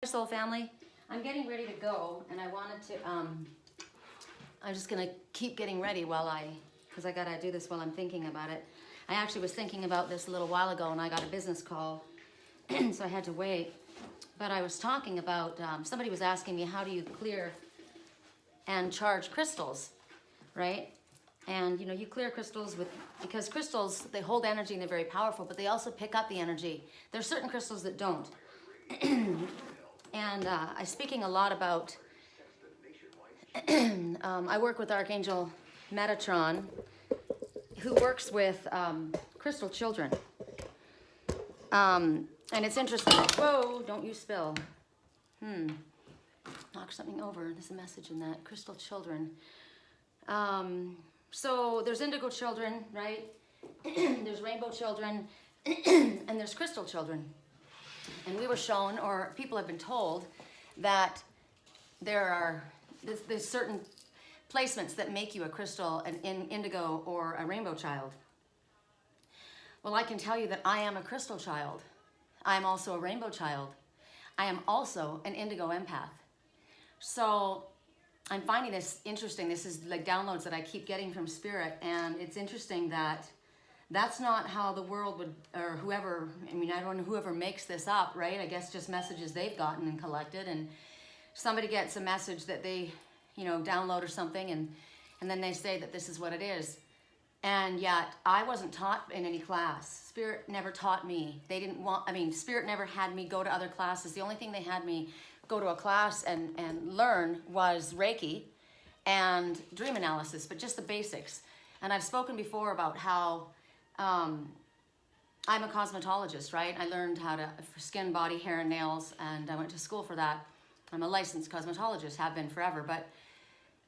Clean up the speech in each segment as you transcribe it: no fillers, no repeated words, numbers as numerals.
Soul Family. I'm getting ready to go, and I wanted to, I'm just going to keep getting ready because I got to do this while I'm thinking about it. I actually was thinking about this a little while ago, and I got a business call, so I had to wait. But I was talking about, somebody was asking me, how do you clear and charge crystals, right? And, you know, you clear crystals because crystals, they hold energy and they're very powerful, but they also pick up the energy. There's certain crystals that don't. And I'm speaking a lot about, I work with Archangel Metatron, who works with crystal children. And it's interesting. Whoa, don't you spill. Knock something over. There's a message in that. Crystal children. So there's indigo children, right? There's rainbow children, and there's crystal children. And we were shown, or people have been told, that there's certain placements that make you a crystal, an indigo, or a rainbow child. Well, I can tell you that I am a crystal child. I am also a rainbow child. I am also an indigo empath. So I'm finding this interesting. This is like downloads that I keep getting from Spirit, and it's interesting that that's not how the world would, or whoever, I mean, I don't know whoever makes this up, right? I guess just messages they've gotten and collected, and somebody gets a message that they, you know, download or something, and then they say that this is what it is. And yet, I wasn't taught in any class. Spirit never taught me. They didn't want, I mean, Spirit never had me go to other classes. The only thing they had me go to a class and learn was Reiki and dream analysis, but just the basics. And I've spoken before about how I'm a cosmetologist, right? I learned how to skin, body, hair, and nails, and I went to school for that. I'm a licensed cosmetologist, have been forever, but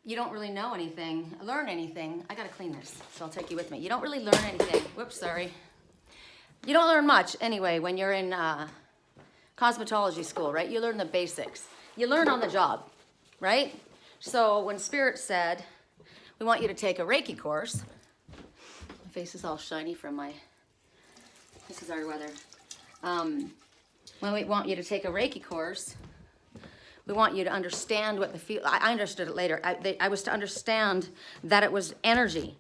you don't really know anything, learn anything. I gotta clean this, so I'll take you with me. You don't really learn anything. Whoops, sorry. You don't learn much anyway when you're in cosmetology school, right? You learn the basics. You learn on the job, right? So when Spirit said, we want you to take a Reiki course, my face is all shiny from this is our weather. When we want you to take a Reiki course, we want you to understand what I understood it later. I was to understand that it was energy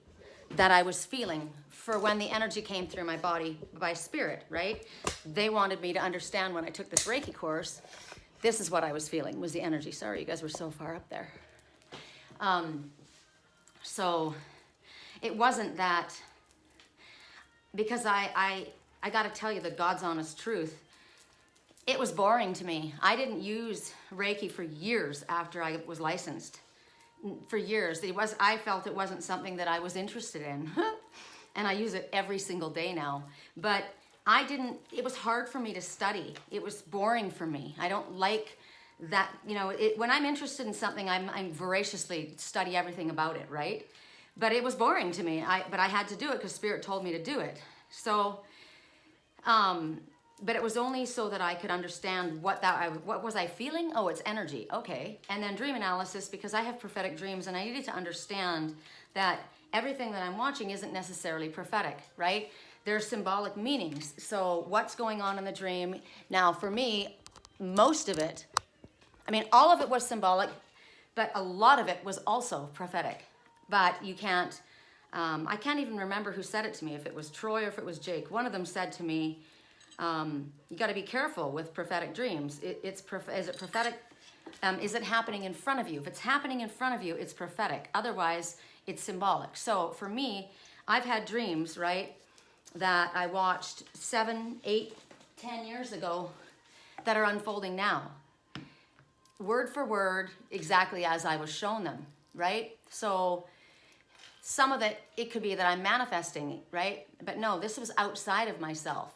that I was feeling for when the energy came through my body by Spirit, right? They wanted me to understand when I took this Reiki course, this is what I was feeling, was the energy. Sorry, you guys were so far up there. So it wasn't that, because I got to tell you the God's honest truth, it was boring to me. I didn't use Reiki for years after I was licensed. For years, I felt it wasn't something that I was interested in. And I use it every single day now. But it was hard for me to study. It was boring for me. I don't like that, you know, when I'm interested in something, I'm voraciously study everything about it, right? But it was boring to me. But I had to do it because Spirit told me to do it. So, but it was only so that I could understand what was I feeling? Oh, it's energy. Okay. And then dream analysis, because I have prophetic dreams, and I needed to understand that everything that I'm watching isn't necessarily prophetic, right? There's symbolic meanings. So what's going on in the dream? Now, for me, most of it, I mean, all of it was symbolic, but a lot of it was also prophetic. But you can't, I can't even remember who said it to me, if it was Troy or if it was Jake. One of them said to me, you got to be careful with prophetic dreams. Is it prophetic? Is it happening in front of you? If it's happening in front of you, it's prophetic. Otherwise, it's symbolic. So for me, I've had dreams, right, that I watched 7, 8, 10 years ago that are unfolding now. Word for word, exactly as I was shown them, right? So some of it could be that I'm manifesting, right? But no, this was outside of myself.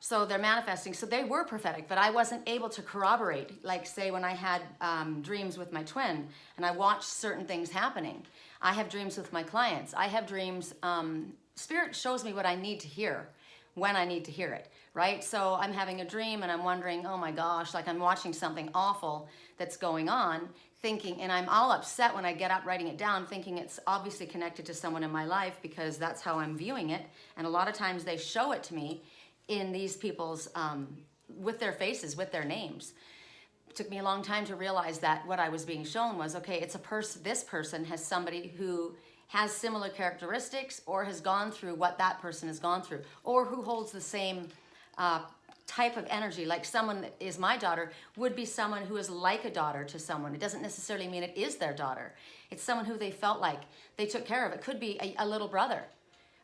So they're manifesting. So they were prophetic, but I wasn't able to corroborate. Like, say, when I had dreams with my twin and I watched certain things happening. I have dreams with my clients. I have dreams. Spirit shows me what I need to hear when I need to hear it, right? So I'm having a dream and I'm wondering, oh my gosh, like I'm watching something awful that's going on, thinking, and I'm all upset when I get up writing it down, thinking it's obviously connected to someone in my life because that's how I'm viewing it. And a lot of times they show it to me in these people's, with their faces, with their names. took me a long time to realize that what I was being shown was, okay, it's a person, this person has somebody who has similar characteristics or has gone through what that person has gone through, or who holds the same type of energy. Like someone that is my daughter would be someone who is like a daughter to someone. It doesn't necessarily mean it is their daughter. It's someone who they felt like they took care of. It could be a little brother,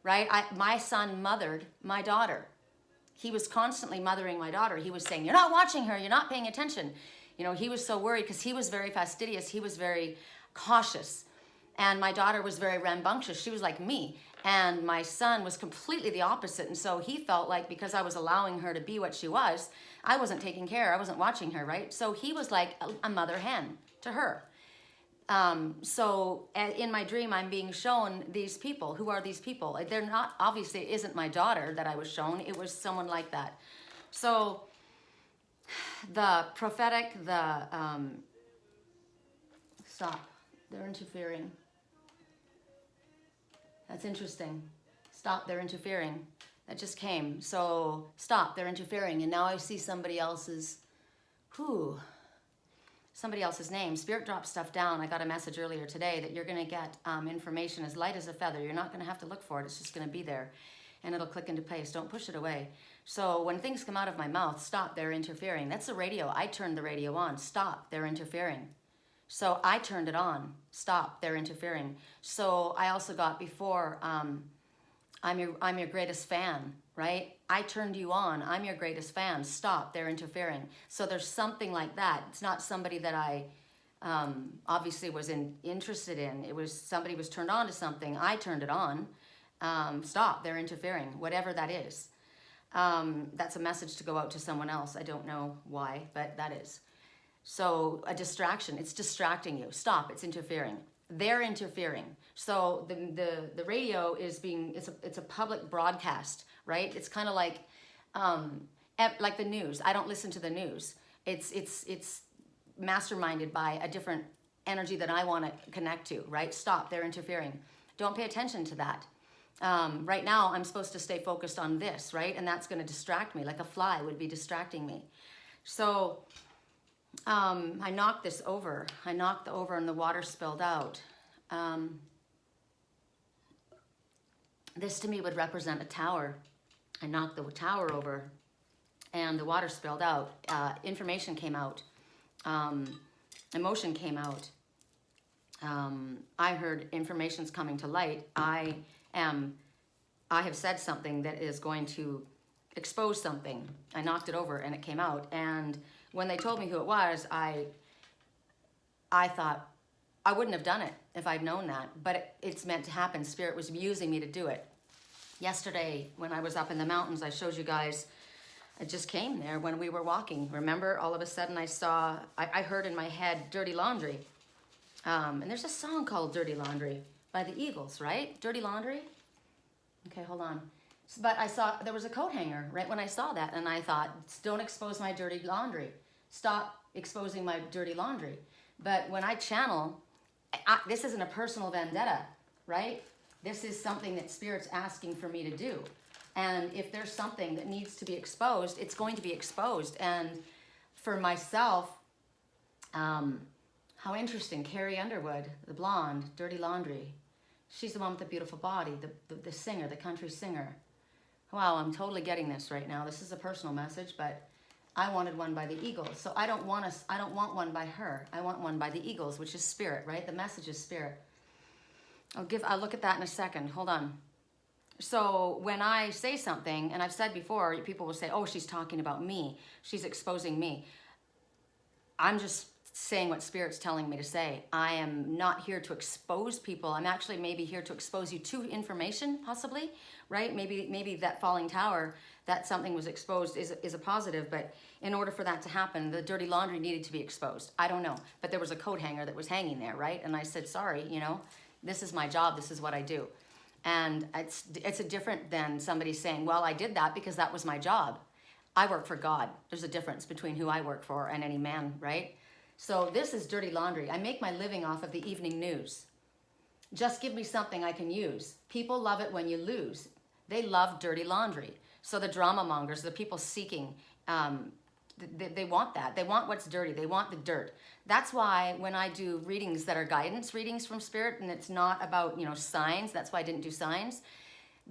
right? My son mothered my daughter. He was constantly mothering my daughter. He was saying, you're not watching her, you're not paying attention. You know, he was so worried because he was very fastidious. He was very cautious. And my daughter was very rambunctious. She was like me. And my son was completely the opposite. And so he felt like because I was allowing her to be what she was, I wasn't taking care. I wasn't watching her, right? So he was like a mother hen to her. So in my dream, I'm being shown these people. Who are these people? They're not, obviously it isn't my daughter that I was shown. It was someone like that. So the prophetic, stop, they're interfering. That's interesting. Stop, they're interfering. That just came. So stop, they're interfering. And now I see somebody else's, somebody else's name. Spirit dropped stuff down. I got a message earlier today that you're going to get information as light as a feather. You're not going to have to look for it. It's just going to be there. And it'll click into place. Don't push it away. So when things come out of my mouth, stop, they're interfering. That's the radio. I turned the radio on. Stop, they're interfering. So I turned it on. Stop, they're interfering. So I also got before, I'm your greatest fan, right? I turned you on. I'm your greatest fan. Stop, they're interfering. So there's something like that. It's not somebody that I obviously was interested in. It was somebody was turned on to something. I turned it on. Stop, they're interfering, whatever that is. That's a message to go out to someone else. I don't know why, but that is. So a distraction, it's distracting you. Stop, it's interfering. They're interfering. So the radio is being, it's a public broadcast, right? It's kind of like the news. I don't listen to the news. It's masterminded by a different energy that I want to connect to, right? Stop, they're interfering. Don't pay attention to that. Right now, I'm supposed to stay focused on this, right? And that's going to distract me, like a fly would be distracting me. So I knocked this over. I knocked over and the water spilled out. This to me would represent a tower. I knocked the tower over and the water spilled out. Information came out. Emotion came out. I heard information's coming to light. I have said something that is going to expose something. I knocked it over and it came out. And when they told me who it was, I thought I wouldn't have done it if I'd known that, but it's meant to happen. Spirit was using me to do it. Yesterday, when I was up in the mountains, I showed you guys, it just came there when we were walking. Remember, all of a sudden I heard in my head, dirty laundry. And there's a song called Dirty Laundry by the Eagles, right? Dirty Laundry? Okay, hold on. But I saw, there was a coat hanger right when I saw that, and I thought, don't expose my dirty laundry. Stop exposing my dirty laundry. But when I channel, this isn't a personal vendetta, right? This is something that Spirit's asking for me to do. And if there's something that needs to be exposed, it's going to be exposed. And for myself, how interesting, Carrie Underwood, the blonde, Dirty Laundry. She's the one with the beautiful body, the singer, the country singer. Wow, I'm totally getting this right now. This is a personal message, but I wanted one by the Eagles. So I don't want one by her. I want one by the Eagles, which is Spirit, right? The message is Spirit. I'll look at that in a second. Hold on. So when I say something, and I've said before, people will say, oh, she's talking about me. She's exposing me. I'm just saying what Spirit's telling me to say. I am not here to expose people. I'm actually maybe here to expose you to information, possibly, right? Maybe that falling tower, that something was exposed is a positive, but in order for that to happen, the dirty laundry needed to be exposed. I don't know, but there was a coat hanger that was hanging there, right? And I said, sorry, this is my job, this is what I do. And it's a different than somebody saying, well, I did that because that was my job. I work for God. There's a difference between who I work for and any man, right? So this is dirty laundry. I make my living off of the evening news. Just give me something I can use. People love it when you lose. They love dirty laundry. So the drama mongers, the people seeking they want that. They want what's dirty. They want the dirt. That's why when I do readings that are guidance readings from spirit, and it's not about, signs, that's why I didn't do signs,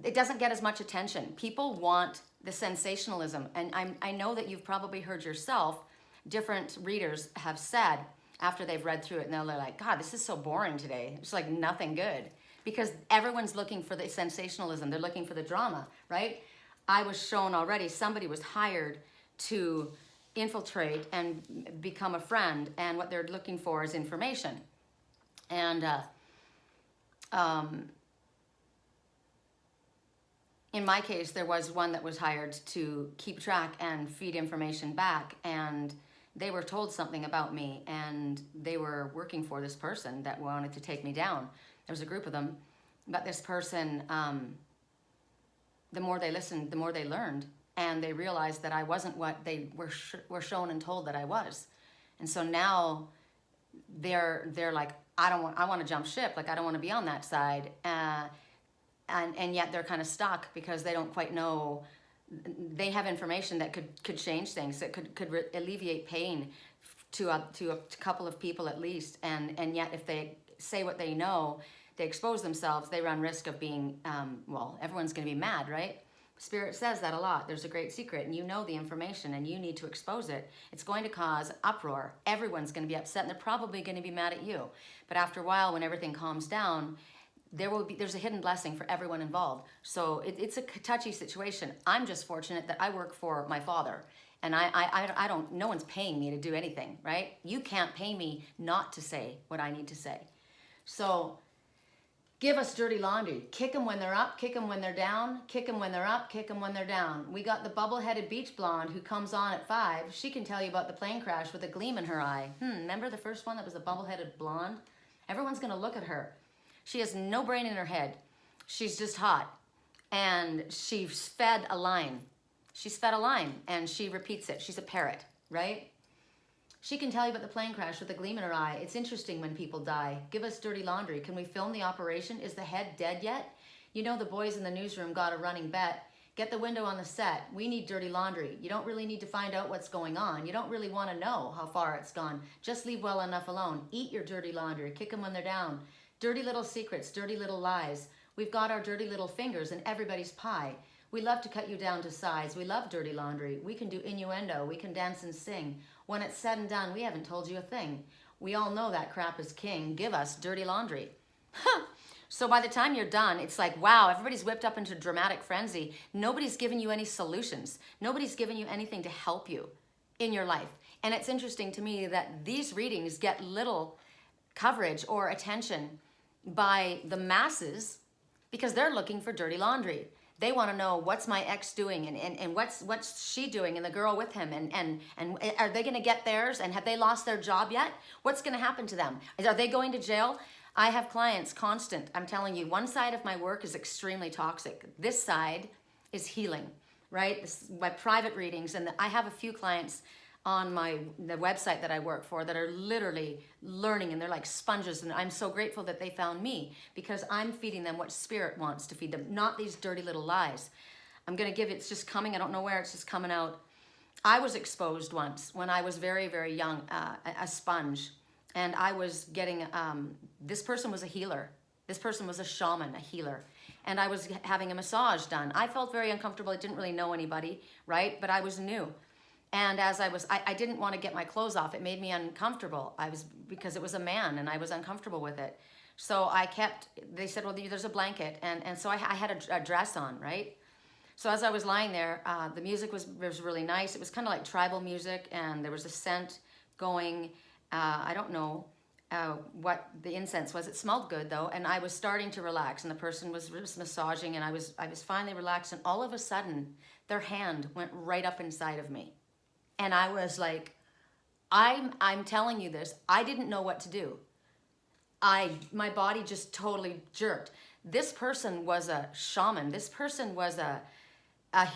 it doesn't get as much attention. People want the sensationalism. And I know that you've probably heard yourself, different readers have said after they've read through it, and they're like, God, this is so boring today. It's like nothing good. Because everyone's looking for the sensationalism. They're looking for the drama, right? I was shown already, somebody was hired to infiltrate and become a friend, and what they're looking for is information. And in my case, there was one that was hired to keep track and feed information back, and they were told something about me, and they were working for this person that wanted to take me down. There was a group of them, but this person, the more they listened, the more they learned, and they realized that I wasn't what they were shown and told that I was. And so now they're like, I want to jump ship. Like, I don't want to be on that side. And yet they're kind of stuck because they don't quite know. They have information that could change things, that could alleviate pain to a couple of people at least. And yet if they say what they know, they expose themselves, they run risk of being, everyone's going to be mad, right? Spirit says that a lot. There's a great secret, and you know the information, and you need to expose it. It's going to cause uproar. Everyone's going to be upset, and they're probably going to be mad at you. But after a while, when everything calms down, there's a hidden blessing for everyone involved. So it's a touchy situation. I'm just fortunate that I work for my Father, and I don't. No one's paying me to do anything, right? You can't pay me not to say what I need to say. So give us dirty laundry. Kick them when they're up, kick them when they're down, kick them when they're up, kick them when they're down. We got the bubble-headed beach blonde who comes on at 5. She can tell you about the plane crash with a gleam in her eye. Remember the first one that was a bubble-headed blonde? Everyone's going to look at her. She has no brain in her head. She's just hot. And she's fed a line. She's fed a line, and she repeats it. She's a parrot, right? She can tell you about the plane crash with a gleam in her eye. It's interesting when people die. Give us dirty laundry. Can we film the operation? Is the head dead yet? You know the boys in the newsroom got a running bet. Get the window on the set. We need dirty laundry. You don't really need to find out what's going on. You don't really want to know how far it's gone. Just leave well enough alone. Eat your dirty laundry. Kick them when they're down. Dirty little secrets, dirty little lies. We've got our dirty little fingers in everybody's pie. We love to cut you down to size. We love dirty laundry. We can do innuendo. We can dance and sing. When it's said and done, we haven't told you a thing. We all know that crap is king. Give us dirty laundry. So by the time you're done, it's like, wow, everybody's whipped up into dramatic frenzy. Nobody's given you any solutions. Nobody's given you anything to help you in your life. And it's interesting to me that these readings get little coverage or attention by the masses because they're looking for dirty laundry. They want to know, what's my ex doing, and what's she doing, and the girl with him, and are they going to get theirs, and have they lost their job yet? What's going to happen to them? Are they going to jail? I have clients constant. I'm telling you, one side of my work is extremely toxic. This side is healing, right? This is my private readings, and I have a few clients on the website that I work for that are literally learning, and they're like sponges, and I'm so grateful that they found me because I'm feeding them what spirit wants to feed them, not these dirty little lies. I'm gonna give it's just coming, I don't know where, it's just coming out. I was exposed once when I was very, very young, a sponge, and I was getting, this person was a healer. This person was a shaman, a healer. And I was having a massage done. I felt very uncomfortable, I didn't really know anybody, right? But I was new. And as I didn't want to get my clothes off. It made me uncomfortable. Because it was a man and I was uncomfortable with it. So they said, well, there's a blanket. And so I had a dress on, right? So as I was lying there, the music was really nice. It was kind of like tribal music, and there was a scent going. I don't know what the incense was. It smelled good though. And I was starting to relax, and the person was massaging, and I was finally relaxed. And all of a sudden, their hand went right up inside of me. And I was like, I'm telling you this, I didn't know what to do. My body just totally jerked. This person was a shaman. This person was a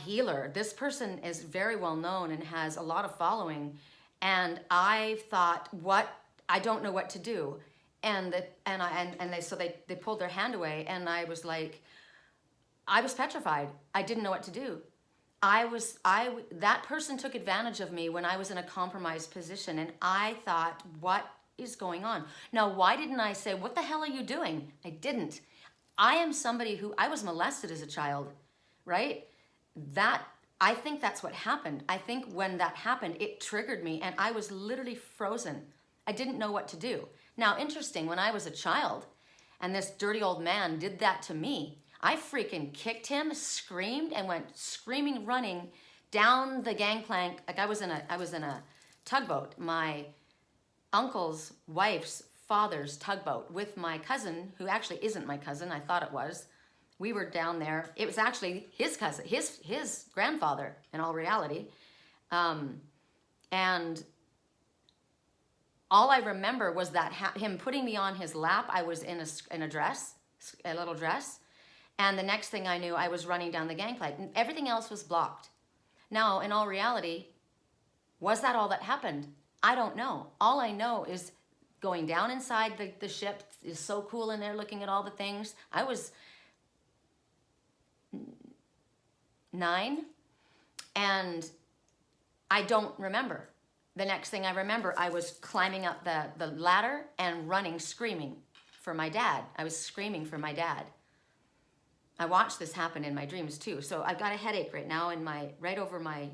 healer. This person is very well known and has a lot of following. And I thought, I don't know what to do. And they pulled their hand away, and I was like, I was petrified. I didn't know what to do. that person took advantage of me when I was in a compromised position, and I thought, what is going on? Now, why didn't I say, what the hell are you doing? I didn't. I am somebody who, I was molested as a child, right? I think that's what happened. I think when that happened, it triggered me, and I was literally frozen. I didn't know what to do. Now, interesting, when I was a child, and this dirty old man did that to me, I freaking kicked him, screamed, and went screaming, running down the gangplank. Like I was in a tugboat, my uncle's wife's father's tugboat, with my cousin, who actually isn't my cousin. I thought it was. We were down there. It was actually his cousin, his grandfather, in all reality. And all I remember was that him putting me on his lap. I was in a dress, a little dress. And the next thing I knew, I was running down the gangplank. And everything else was blocked. Now, in all reality, was that all that happened? I don't know. All I know is going down inside the ship is so cool in there, looking at all the things. I was 9, and I don't remember. The next thing I remember, I was climbing up the ladder and running, screaming for my dad. I was screaming for my dad. I watched this happen in my dreams too. So I've got a headache right now in right over my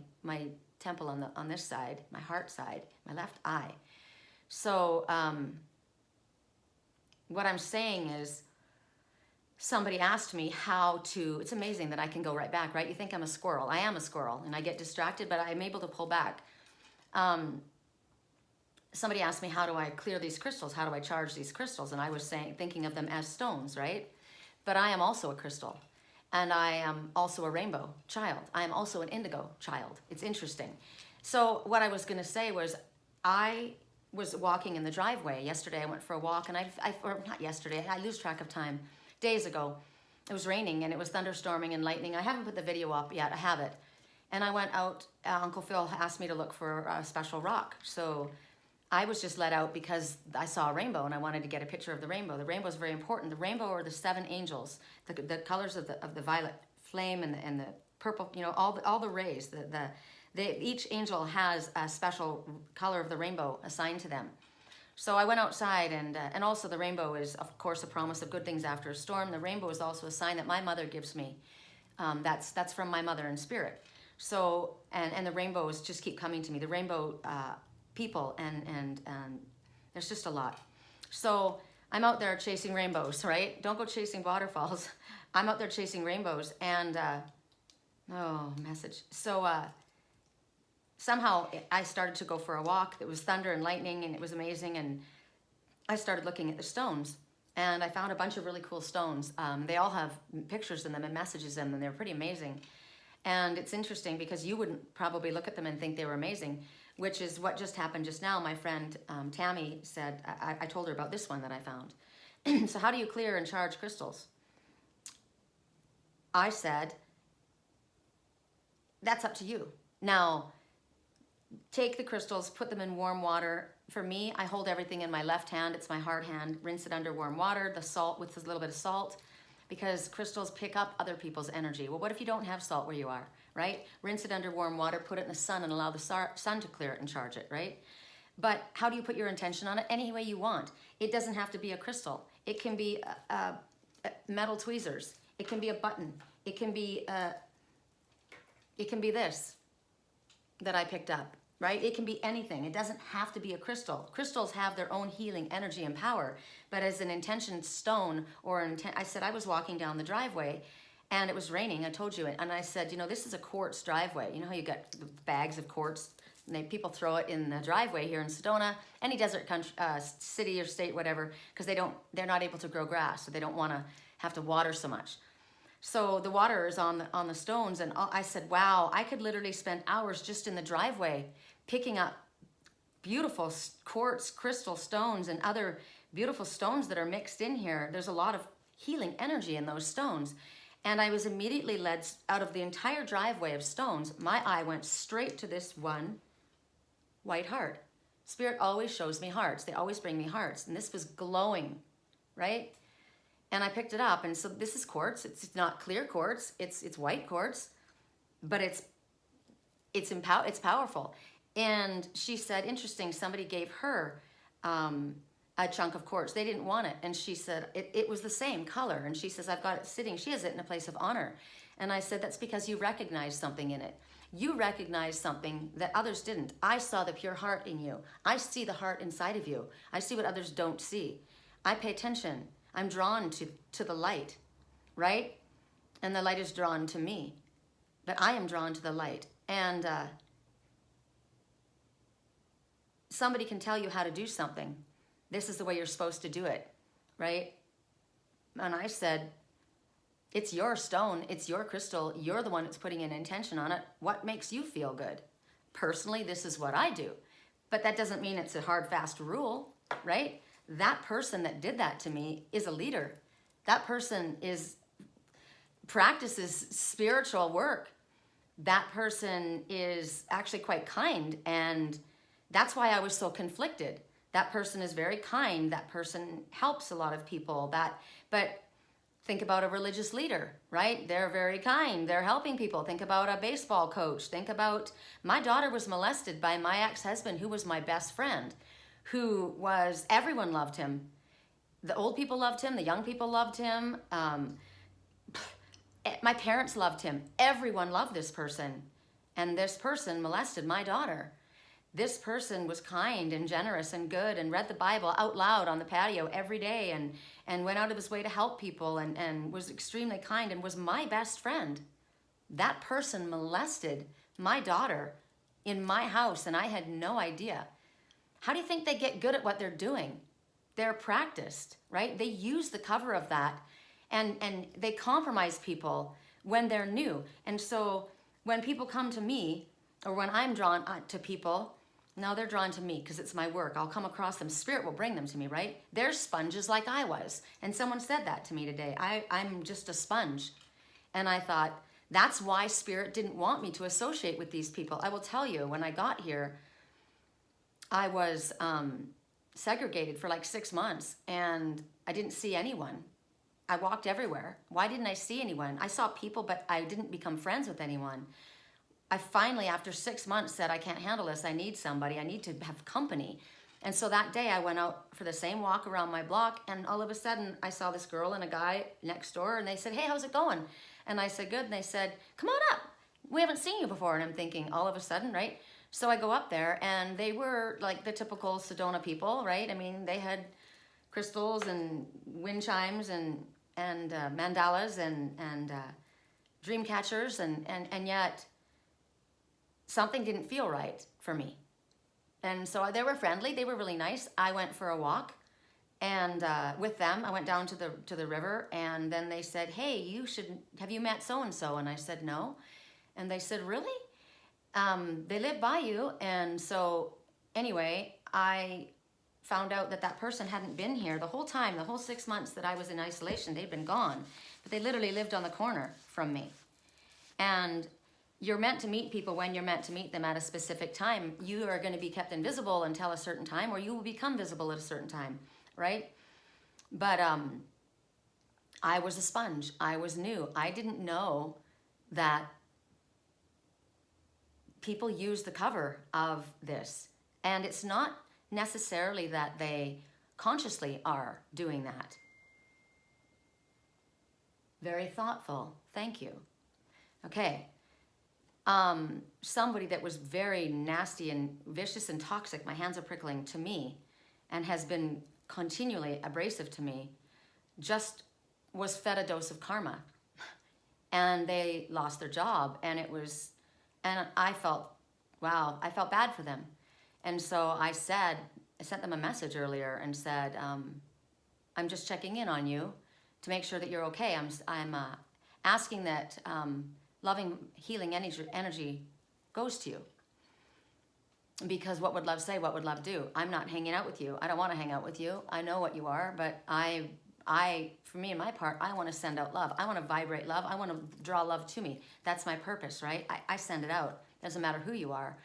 temple on this side, my heart side, my left eye. So what I'm saying is, somebody asked me how to, it's amazing that I can go right back, right? You think I'm a squirrel. I am a squirrel, and I get distracted, but I'm able to pull back. Somebody asked me, how do I clear these crystals? How do I charge these crystals? And I was thinking of them as stones, right? But I am also a crystal, and I am also a rainbow child. I am also an indigo child. It's interesting. So what I was going to say was, I was walking in the driveway yesterday. I went for a walk, and or not yesterday, I lose track of time. Days ago, it was raining, and it was thunderstorming and lightning. I haven't put the video up yet. I have it. And I went out. Uncle Phil asked me to look for a special rock. So I was just let out because I saw a rainbow, and I wanted to get a picture of the rainbow. The rainbow is very important. The rainbow are the 7 angels, the colors of the violet flame and the purple. You know, all the rays. Each angel has a special color of the rainbow assigned to them. So I went outside, and also the rainbow is, of course, a promise of good things after a storm. The rainbow is also a sign that my mother gives me. That's from my mother in spirit. So, and the rainbows just keep coming to me. The rainbow people, and there's just a lot. So I'm out there chasing rainbows, right? Don't go chasing waterfalls. I'm out there chasing rainbows, and message. So somehow I started to go for a walk. It was thunder and lightning, and it was amazing. And I started looking at the stones, and I found a bunch of really cool stones. They all have pictures in them and messages in them, and they're pretty amazing. And it's interesting because you wouldn't probably look at them and think they were amazing, which is what just happened just now. My friend Tammy said, I told her about this one that I found. So how do you clear and charge crystals? I said, that's up to you. Now, take the crystals, put them in warm water. For me, I hold everything in my left hand. It's my hard hand. Rinse it under warm water, the salt with a little bit of salt, because crystals pick up other people's energy. Well, what if you don't have salt where you are, right? Rinse it under warm water, put it in the sun, and allow the sun to clear it and charge it, right? But how do you put your intention on it? Any way you want. It doesn't have to be a crystal. It can be metal tweezers. It can be a button. It can be this that I picked up, right? It can be anything. It doesn't have to be a crystal. Crystals have their own healing energy and power, but as an intention stone or I said, I was walking down the driveway and it was raining, I told you, and I said, you know, this is a quartz driveway. You know how you get the bags of quartz, and people throw it in the driveway here in Sedona, any desert country, city or state, whatever, because they're not able to grow grass, so they don't want to have to water so much. So the water is on the stones, and I said, wow, I could literally spend hours just in the driveway picking up beautiful quartz crystal stones and other beautiful stones that are mixed in here. There's a lot of healing energy in those stones. And I was immediately led out of the entire driveway of stones. My eye went straight to this one white heart. Spirit always shows me hearts. They always bring me hearts. And this was glowing, right? And I picked it up, and so this is quartz. It's not clear quartz. It's white quartz, but it's it's powerful. And she said, interesting, somebody gave her a chunk of quartz. They didn't want it. And she said, it was the same color. And she says, I've got it sitting. She has it in a place of honor. And I said, that's because you recognize something in it. You recognize something that others didn't. I saw the pure heart in you. I see the heart inside of you. I see what others don't see. I pay attention. I'm drawn to the light, right? And the light is drawn to me. But I am drawn to the light. And somebody can tell you how to do something. This is the way you're supposed to do it, right? And I said, it's your stone, it's your crystal, you're the one that's putting an intention on it. What makes you feel good? Personally, this is what I do. But that doesn't mean it's a hard, fast rule, right? That person that did that to me is a leader. That person practices spiritual work. That person is actually quite kind, and that's why I was so conflicted. That person is very kind. That person helps a lot of people. But think about a religious leader, right? They're very kind. They're helping people. Think about a baseball coach. Think about, my daughter was molested by my ex-husband, who was my best friend, everyone loved him. The old people loved him. The young people loved him. My parents loved him. Everyone loved this person. And this person molested my daughter. This person was kind and generous and good and read the Bible out loud on the patio every day and went out of his way to help people and was extremely kind and was my best friend. That person molested my daughter in my house, and I had no idea. How do you think they get good at what they're doing? They're practiced, right? They use the cover of that, and they compromise people when they're new. And so when people come to me, or when I'm drawn to people, no, they're drawn to me because it's my work. I'll come across them. Spirit will bring them to me, right? They're sponges like I was. And someone said that to me today. I'm just a sponge. And I thought, that's why Spirit didn't want me to associate with these people. I will tell you, when I got here, I was segregated for like 6 months, and I didn't see anyone. I walked everywhere. Why didn't I see anyone? I saw people, but I didn't become friends with anyone. I finally, after 6 months, said, I can't handle this. I need somebody. I need to have company. And so that day I went out for the same walk around my block, and all of a sudden I saw this girl and a guy next door, and they said, hey, how's it going? And I said, good. And they said, come on up. We haven't seen you before. And I'm thinking, all of a sudden, right? So I go up there, and they were like the typical Sedona people, right? I mean, they had crystals and wind chimes and mandalas and dream catchers, and yet something didn't feel right for me. And so they were friendly. They were really nice. I went for a walk, and with them, I went down to the river, and then they said, hey, have you met so-and-so? And I said, no. And they said, really? They live by you. And so anyway, I found out that person hadn't been here the whole time, the whole 6 months that I was in isolation. They'd been gone, but they literally lived on the corner from me. And you're meant to meet people when you're meant to meet them at a specific time. You are going to be kept invisible until a certain time, or you will become visible at a certain time, right? But I was a sponge. I was new. I didn't know that people use the cover of this. And it's not necessarily that they consciously are doing that. Very thoughtful. Thank you. Okay. Somebody that was very nasty and vicious and toxic, my hands are prickling, to me, and has been continually abrasive to me, just was fed a dose of karma. And they lost their job, and I felt, wow, I felt bad for them. And so I sent them a message earlier and said, I'm just checking in on you to make sure that you're okay. I'm asking that loving, healing energy goes to you. Because what would love say? What would love do? I'm not hanging out with you. I don't want to hang out with you. I know what you are, but for me and my part, I want to send out love. I want to vibrate love. I want to draw love to me. That's my purpose, right? I send it out. Doesn't matter who you are.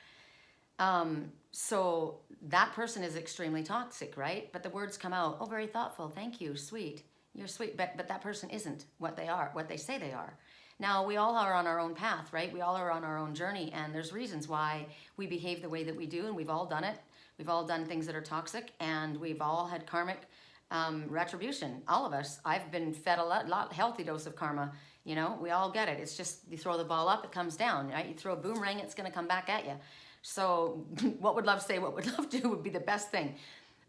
So that person is extremely toxic, right? But the words come out, oh, very thoughtful. Thank you. Sweet. You're sweet. But that person isn't what they are, what they say they are. Now, we all are on our own path, right? We all are on our own journey, and there's reasons why we behave the way that we do, and we've all done it. We've all done things that are toxic, and we've all had karmic retribution. All of us. I've been fed a lot healthy dose of karma. You know, we all get it. It's just you throw the ball up, it comes down, right? You throw a boomerang, it's going to come back at you. So what would love say, what would love do would be the best thing.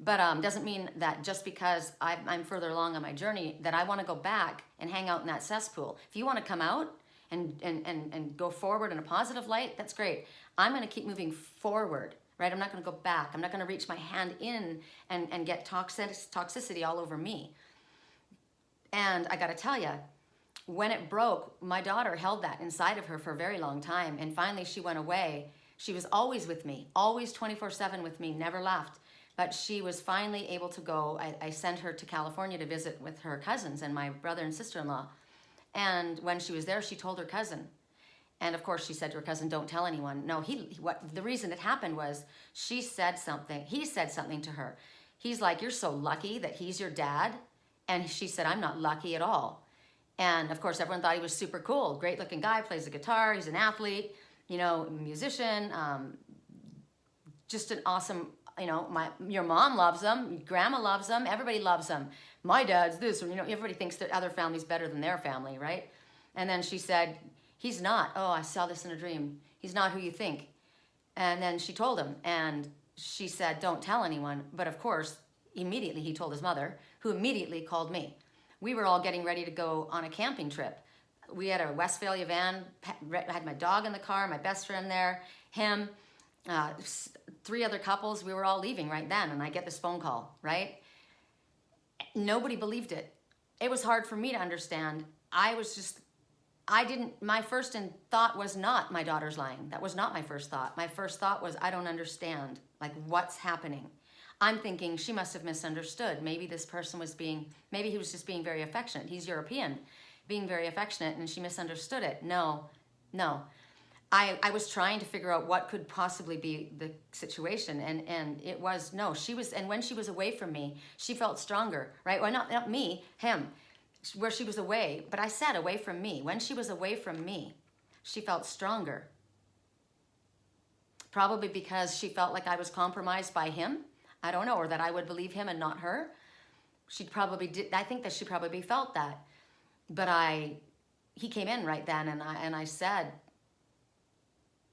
But doesn't mean that just because I'm further along on my journey that I want to go back and hang out in that cesspool. If you want to come out and go forward in a positive light, that's great. I'm going to keep moving forward, right? I'm not going to go back. I'm not going to reach my hand in and get toxicity all over me. And I got to tell you, when it broke, my daughter held that inside of her for a very long time. And finally she went away. She was always with me, always 24/7 with me, never left. But she was finally able to go. I sent her to California to visit with her cousins and my brother and sister-in-law. And when she was there, she told her cousin. And of course, she said to her cousin, don't tell anyone. No, the reason it happened was he said something to her. He's like, you're so lucky that he's your dad. And she said, I'm not lucky at all. And of course, everyone thought he was super cool. Great looking guy, plays the guitar. He's an athlete, you know, musician, just an awesome, you know, your mom loves him, grandma loves him, everybody loves him. My dad's this, or, you know, everybody thinks that other family's better than their family, right? And then she said, he's not. Oh, I saw this in a dream. He's not who you think. And then she told him, and she said, don't tell anyone. But of course, immediately he told his mother, who immediately called me. We were all getting ready to go on a camping trip. We had a Westphalia van, had my dog in the car, my best friend there, him, 3 other couples. We were all leaving right then, and I get this phone call, right? Nobody believed it. It was hard for me to understand. My first thought was not my daughter's lying. That was not my first thought. My first thought was, I don't understand, like what's happening. I'm thinking she must have misunderstood. Maybe this person maybe he was just being very affectionate. He's European, being very affectionate, and she misunderstood it. No. I was trying to figure out what could possibly be the situation, and it was, no, and when she was away from me, she felt stronger, right? Well, not me, him, where she was away, but I said away from me. When she was away from me, she felt stronger. Probably because she felt like I was compromised by him. I don't know, or that I would believe him and not her. She probably did. I think that she probably felt that. But he came in right then, and I said,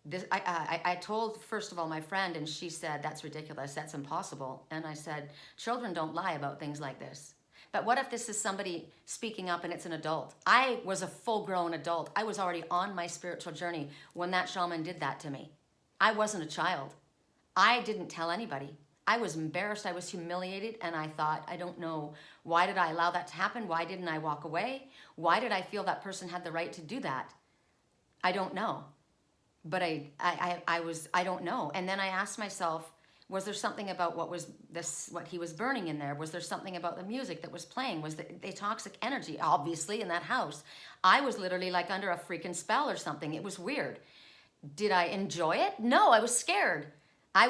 this. I told, first of all, my friend, and she said, that's ridiculous, that's impossible. And I said, children don't lie about things like this. But what if this is somebody speaking up and it's an adult? I was a full-grown adult. I was already on my spiritual journey when that shaman did that to me. I wasn't a child. I didn't tell anybody. I was embarrassed, I was humiliated, and I thought, I don't know, why did I allow that to happen? Why didn't I walk away? Why did I feel that person had the right to do that? I don't know. But I don't know. And then I asked myself, was there something about what he was burning in there? Was there something about the music that was playing? Was the toxic energy, obviously, in that house? I was literally like under a freaking spell or something. It was weird. Did I enjoy it? No, I was scared. I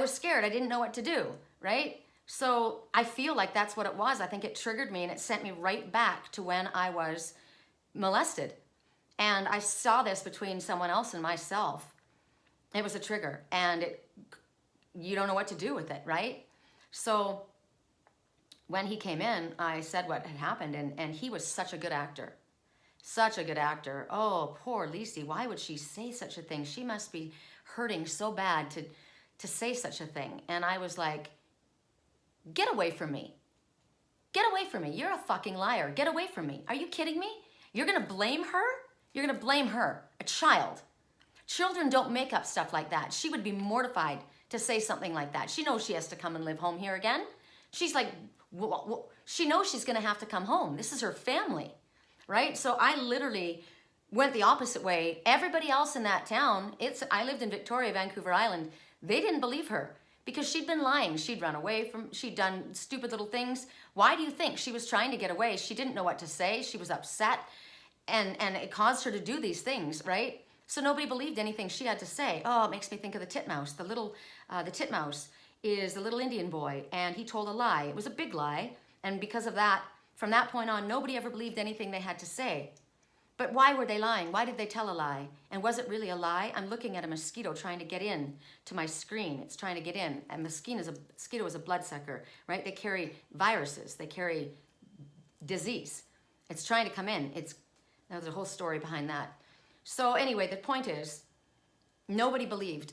didn't know what to do, right? So I feel like that's what it was. I think it triggered me, and it sent me right back to when I was molested. And I saw this between someone else and myself. It was a trigger, and you don't know what to do with it, right? So when he came in, I said what had happened, and he was such a good actor. Such a good actor. Oh, poor Lisi, why would she say such a thing? She must be hurting so bad to say such a thing. And I was like, get away from me. Get away from me. You're a fucking liar. Get away from me. Are you kidding me? You're going to blame her? You're going to blame her, a child. Children don't make up stuff like that. She would be mortified to say something like that. She knows she has to come and live home here again. She's like, she knows she's going to have to come home. This is her family, right? So I literally went the opposite way. Everybody else in that town, I lived in Victoria, Vancouver Island, they didn't believe her because she'd been lying. She'd run away she'd done stupid little things. Why do you think she was trying to get away? She didn't know what to say. She was upset, and it caused her to do these things, right? So nobody believed anything she had to say. Oh, it makes me think of the titmouse. The titmouse is the little Indian boy, and he told a lie. It was a big lie, and because of that, from that point on, nobody ever believed anything they had to say. But why were they lying? Why did they tell a lie? And was it really a lie? I'm looking at a mosquito trying to get in to my screen. It's trying to get in. And mosquito is a bloodsucker, right? They carry viruses. They carry disease. It's trying to come in. There's a whole story behind that. So anyway, the point is, nobody believed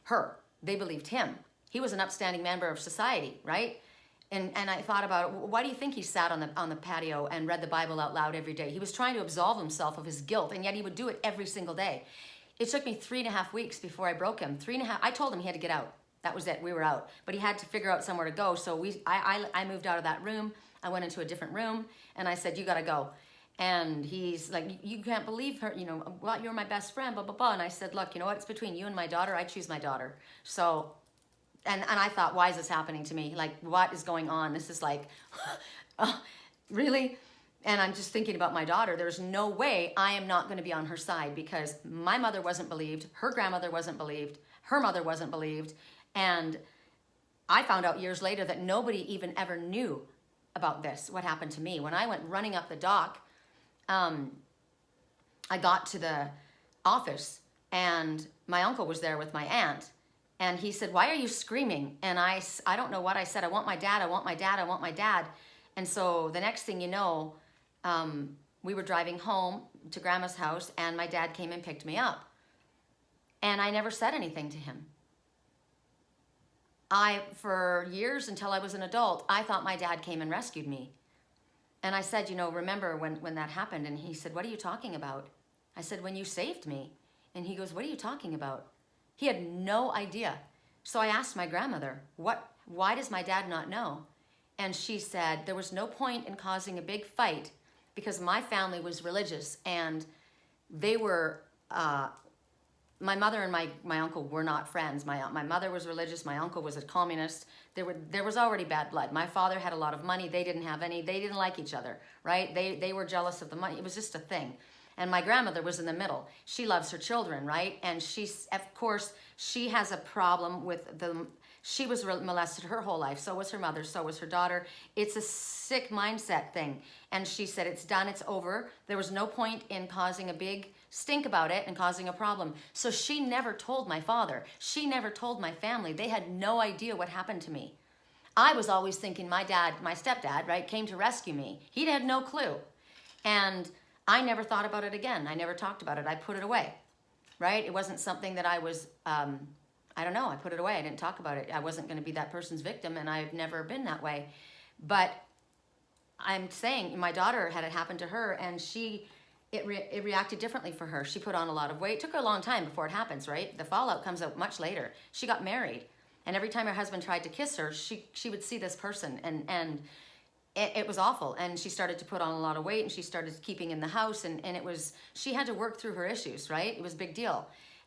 her. They believed him. He was an upstanding member of society, right? And I thought about, why do you think he sat on the patio and read the Bible out loud every day? He was trying to absolve himself of his guilt, and yet he would do it every single day. It took me 3.5 weeks before I broke him. 3.5. I told him he had to get out. That was it. We were out. But he had to figure out somewhere to go. So I moved out of that room. I went into a different room, and I said, you got to go. And he's like, you can't believe her, well, you're my best friend, blah, blah, blah. And I said, look, you know what? It's between you and my daughter. I choose my daughter. So... And I thought, why is this happening to me? Like, what is going on? This is like, really? And I'm just thinking about my daughter. There's no way I am not going to be on her side, because my mother wasn't believed. Her grandmother wasn't believed. Her mother wasn't believed. And I found out years later that nobody even ever knew about this, what happened to me. When I went running up the dock, I got to the office, and my uncle was there with my aunt. And he said, why are you screaming? And I don't know what I said. I want my dad, I want my dad, I want my dad. And so the next thing you know, we were driving home to Grandma's house, and my dad came and picked me up. And I never said anything to him. For years until I was an adult, I thought my dad came and rescued me. And I said, remember when that happened? And he said, what are you talking about? I said, when you saved me. And he goes, what are you talking about? He had no idea. So I asked my grandmother, why does my dad not know? And she said, there was no point in causing a big fight, because my family was religious, and they were, my mother and my uncle were not friends. My mother was religious, my uncle was a communist. There was already bad blood. My father had a lot of money, they didn't have any, they didn't like each other, right? They were jealous of the money, it was just a thing. And my grandmother was in the middle. She loves her children, right? And of course, she has a problem with she was molested her whole life. So was her mother, so was her daughter. It's a sick mindset thing. And she said, it's done, it's over. There was no point in causing a big stink about it and causing a problem. So she never told my father. She never told my family. They had no idea what happened to me. I was always thinking my stepdad, right, came to rescue me. He had no clue. And I never thought about it again. I never talked about it. I put it away, right? It wasn't something that I was, I don't know, I put it away. I didn't talk about it. I wasn't going to be that person's victim, and I've never been that way. But I'm saying my daughter had it happen to her, and it reacted differently for her. She put on a lot of weight. It took her a long time before it happens, right? The fallout comes out much later. She got married, and every time her husband tried to kiss her, she would see this person, and it was awful. And she started to put on a lot of weight, and she started keeping in the house, and she had to work through her issues, right? It was a big deal.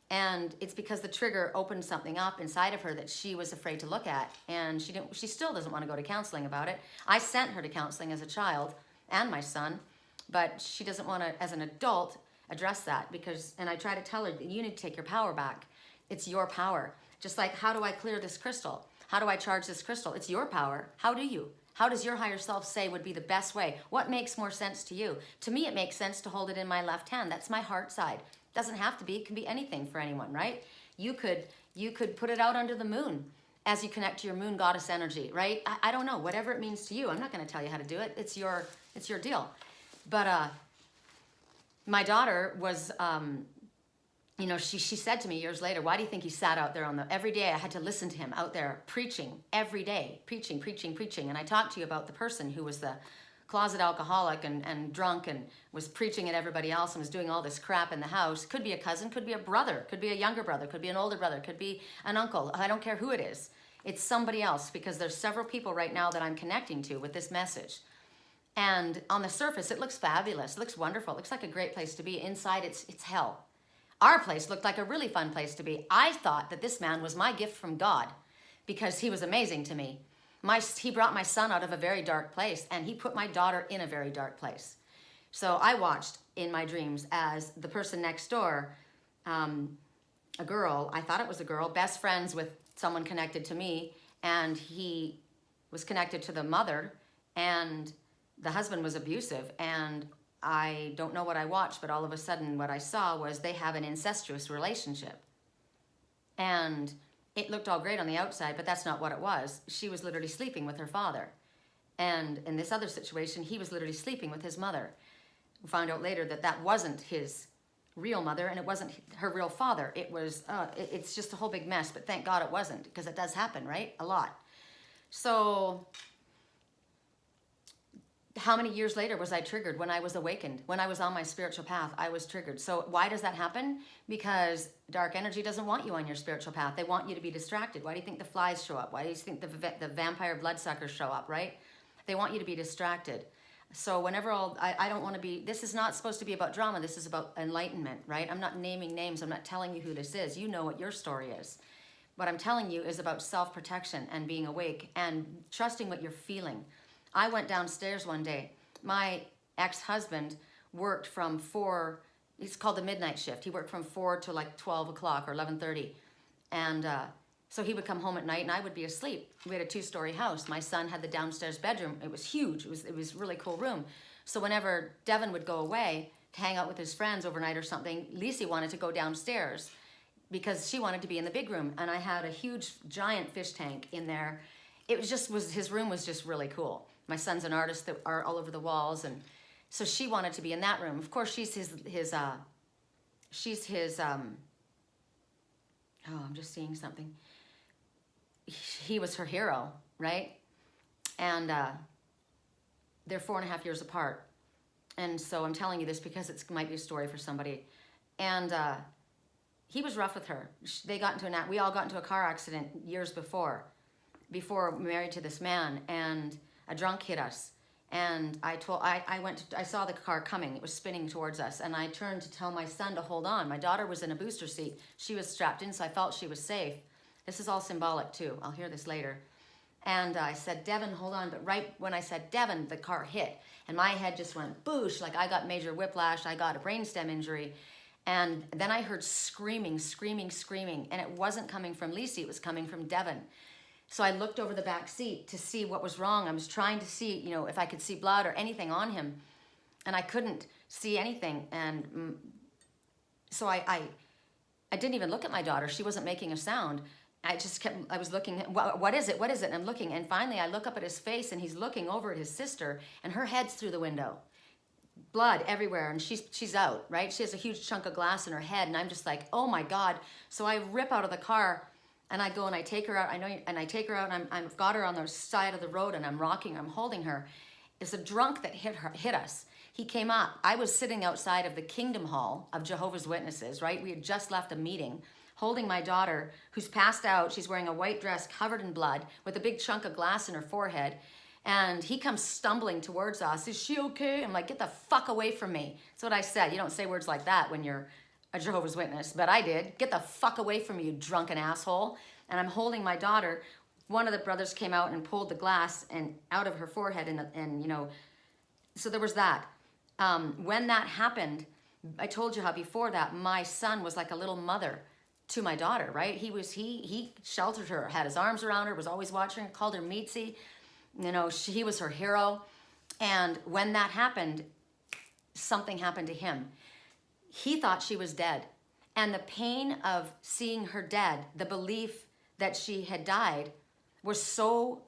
And it's because the trigger opened something up inside of her that she was afraid to look at. And she still doesn't want to go to counseling about it. I sent her to counseling as a child, and my son, but she doesn't want to, as an adult, address that, and I try to tell her, you need to take your power back. It's your power. Just like, how do I clear this crystal? How do I charge this crystal? It's your power. How do you? How does your higher self say would be the best way? What makes more sense to you? To me, it makes sense to hold it in my left hand. That's my heart side. Doesn't have to be. It can be anything for anyone, right? You could put it out under the moon as you connect to your moon goddess energy, right? I don't know, whatever it means to you. I'm not going to tell you how to do it. It's your deal. But my daughter was, she said to me years later, why do you think he sat out there every day I had to listen to him out there preaching every day, preaching. And I talked to you about the person who was the closet alcoholic and drunk and was preaching at everybody else and was doing all this crap in the house. Could be a cousin, could be a brother, could be a younger brother, could be an older brother, could be an uncle. I don't care who it is. It's somebody else, because there's several people right now that I'm connecting to with this message. And on the surface, it looks fabulous. It looks wonderful. It looks like a great place to be. Inside, it's hell. Our place looked like a really fun place to be. I thought that this man was my gift from God because he was amazing to me. He brought my son out of a very dark place, and he put my daughter in a very dark place. So I watched in my dreams as the person next door, a girl, I thought it was a girl, best friends with someone connected to me, and he was connected to the mother, and the husband was abusive, and I don't know what I watched, but all of a sudden what I saw was they have an incestuous relationship. And it looked all great on the outside, but that's not what it was. She was literally sleeping with her father. And in this other situation, he was literally sleeping with his mother. We found out later that that wasn't his real mother, and it wasn't her real father. It was, it's just a whole big mess, but thank God it wasn't, because it does happen, right? A lot. So how many years later was I triggered? When I was awakened, when I was on my spiritual path, I was triggered. So why does that happen? Because dark energy doesn't want you on your spiritual path. They want you to be distracted. Why do you think the flies show up? Why do you think the vampire bloodsuckers show up, right? They want you to be distracted. So whenever I don't want to be, this is not supposed to be about drama. This is about enlightenment, right? I'm not naming names. I'm not telling you who this is. You know what your story is. What I'm telling you is about self-protection and being awake and trusting what you're feeling. I went downstairs one day. My ex-husband worked from 4, it's called the midnight shift. He worked from 4 to like 12 o'clock or 11:30. And so he would come home at night and I would be asleep. We had a 2-story house. My son had the downstairs bedroom. It was huge. It was a really cool room. So whenever Devin would go away to hang out with his friends overnight or something, Lisi wanted to go downstairs because she wanted to be in the big room. And I had a huge, giant fish tank in there. It was just, his room was just really cool. My son's an artist that are all over the walls. And so she wanted to be in that room. Of course, she's his I'm just seeing something. He was her hero, right? And they're 4.5 years apart. And so I'm telling you this because it might be a story for somebody. And he was rough with her. They got into we all got into a car accident years before married to this man, and a drunk hit us. And I saw the car coming. It was spinning towards us. And I turned to tell my son to hold on. My daughter was in a booster seat. She was strapped in, so I felt she was safe. This is all symbolic too. I'll hear this later. And I said, Devin, hold on. But right when I said Devin, the car hit. And my head just went boosh, like I got major whiplash. I got a brainstem injury. And then I heard screaming, screaming, screaming. And it wasn't coming from Lisi. It was coming from Devin. So I looked over the back seat to see what was wrong. I was trying to see, if I could see blood or anything on him. And I couldn't see anything. And so I didn't even look at my daughter. She wasn't making a sound. I was looking, what is it? What is it? And I'm looking. And finally I look up at his face and he's looking over at his sister and her head's through the window. Blood everywhere. And she's out, right? She has a huge chunk of glass in her head. And I'm just like, oh my God. So I rip out of the car. And I go and I take her out. I take her out and I've got her on the side of the road and I'm rocking her, I'm holding her. It's a drunk that hit us. He came up. I was sitting outside of the Kingdom Hall of Jehovah's Witnesses, right? We had just left a meeting, holding my daughter who's passed out. She's wearing a white dress covered in blood with a big chunk of glass in her forehead. And he comes stumbling towards us. Is she okay? I'm like, get the fuck away from me. That's what I said. You don't say words like that when you're a Jehovah's Witness, but I did. Get the fuck away from me, you drunken asshole. And I'm holding my daughter. One of the brothers came out and pulled the glass and out of her forehead, and so there was that. When that happened, I told you how before that my son was like a little mother to my daughter, right? He sheltered her, had his arms around her, was always watching her, called her Meetsy. He was her hero. And when that happened, something happened to him. He thought she was dead. And the pain of seeing her dead, the belief that she had died, was so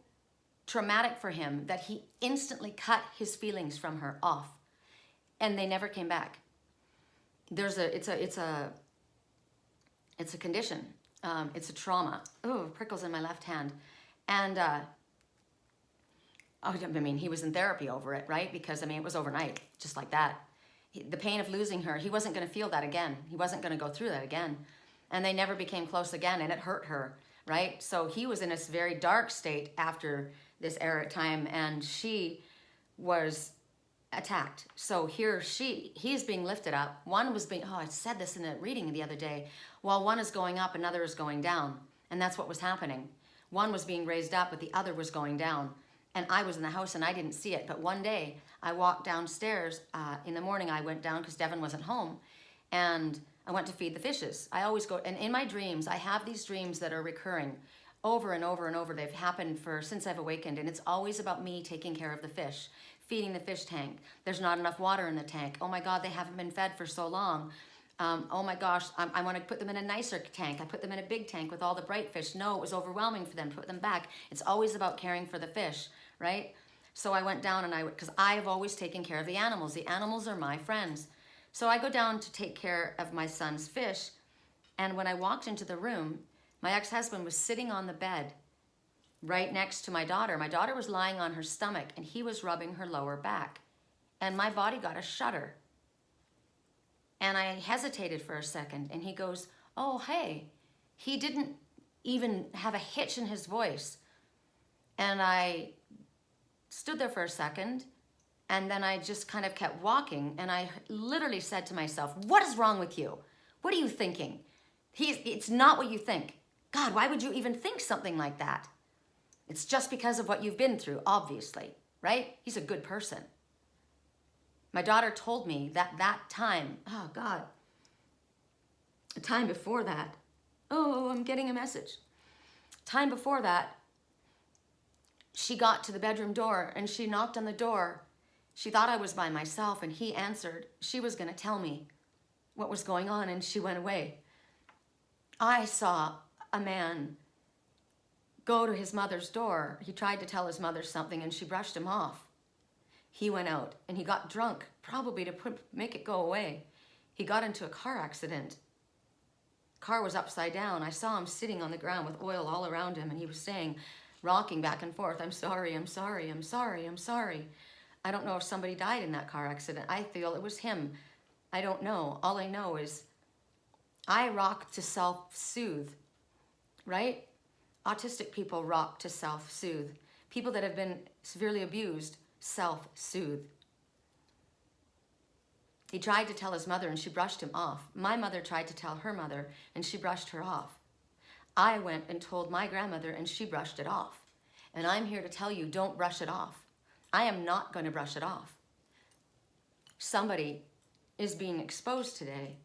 traumatic for him that he instantly cut his feelings from her off. And they never came back. It's a condition. It's a trauma. Oh, prickles in my left hand. And he was in therapy over it, right? Because it was overnight, just like that. The pain of losing her, he wasn't going to feel that again. He wasn't going to go through that again. And they never became close again, and it hurt her, right? So he was in this very dark state after this era time, and she was attacked. So he's being lifted up. One was I said this in a reading the other day. While one is going up, another is going down. And that's what was happening. One was being raised up, but the other was going down. And I was in the house and I didn't see it. But one day I walked downstairs. In the morning I went down because Devin wasn't home. And I went to feed the fishes. I always go, and in my dreams, I have these dreams that are recurring over and over and over. They've happened since I've awakened. And it's always about me taking care of the fish, feeding the fish tank. There's not enough water in the tank. Oh my God, they haven't been fed for so long. Oh my gosh, I want to put them in a nicer tank. I put them in a big tank with all the bright fish. No, it was overwhelming for them to put them back. It's always about caring for the fish, right? So I went down and because I have always taken care of the animals. The animals are my friends. So I go down to take care of my son's fish. And when I walked into the room, my ex-husband was sitting on the bed right next to my daughter. My daughter was lying on her stomach and he was rubbing her lower back. And my body got a shudder. And I hesitated for a second and he goes, oh, hey. He didn't even have a hitch in his voice. And I stood there for a second and then I just kind of kept walking and I literally said to myself, what is wrong with you? What are you thinking? It's not what you think. God, why would you even think something like that? It's just because of what you've been through, obviously, right? He's a good person. My daughter told me that time, oh God, a time before that, oh, I'm getting a message. Time before that, she got to the bedroom door and she knocked on the door. She thought I was by myself and he answered. She was going to tell me what was going on and she went away. I saw a man go to his mother's door. He tried to tell his mother something and she brushed him off. He went out and he got drunk, probably to make it go away. He got into a car accident. Car was upside down. I saw him sitting on the ground with oil all around him and he was saying, rocking back and forth, I'm sorry, I'm sorry, I'm sorry, I'm sorry. I don't know if somebody died in that car accident. I feel it was him. I don't know. All I know is I rock to self-soothe, right? Autistic people rock to self-soothe. People that have been severely abused self-soothe. He tried to tell his mother and she brushed him off. My mother tried to tell her mother and she brushed her off. I went and told my grandmother and she brushed it off. And I'm here to tell you, don't brush it off. I am not going to brush it off. Somebody is being exposed today.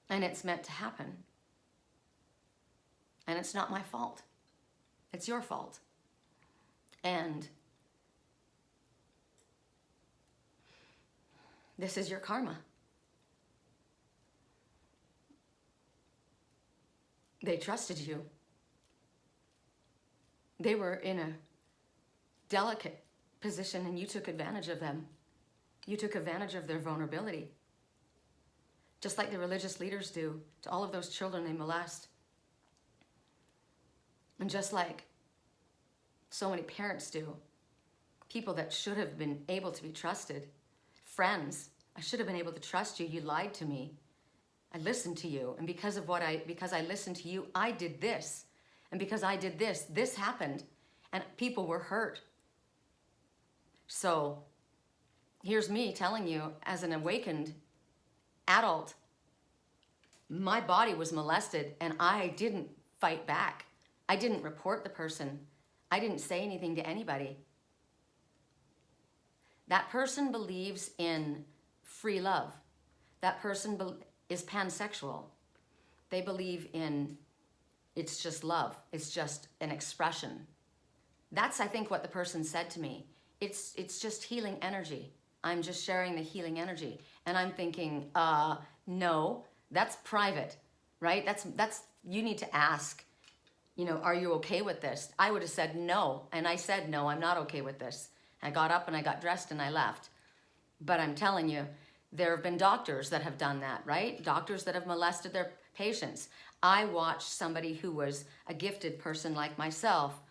And it's meant to happen. And it's not my fault. It's your fault. And this is your karma. They trusted you. They were in a delicate position and you took advantage of them. You took advantage of their vulnerability. Just like the religious leaders do to all of those children they molest. And just like so many parents do. People that should have been able to be trusted. Friends, I should have been able to trust you. You lied to me. I listened to you. And because I listened to you, I did this. And because I did this, this happened. And people were hurt. So here's me telling you, as an awakened adult, my body was molested and I didn't fight back. I didn't report the person. I didn't say anything to anybody. That person believes in free love. That person is pansexual. They believe in it's just love. It's just an expression. That's, I think, what the person said to me. It's just healing energy. I'm just sharing the healing energy. And I'm thinking, no, that's private, right? That's you need to ask, are you okay with this? I would have said no. And I said, no, I'm not okay with this. I got up and I got dressed and I left. But I'm telling you, there have been doctors that have done that, right? Doctors that have molested their patients. I watched somebody who was a gifted person like myself,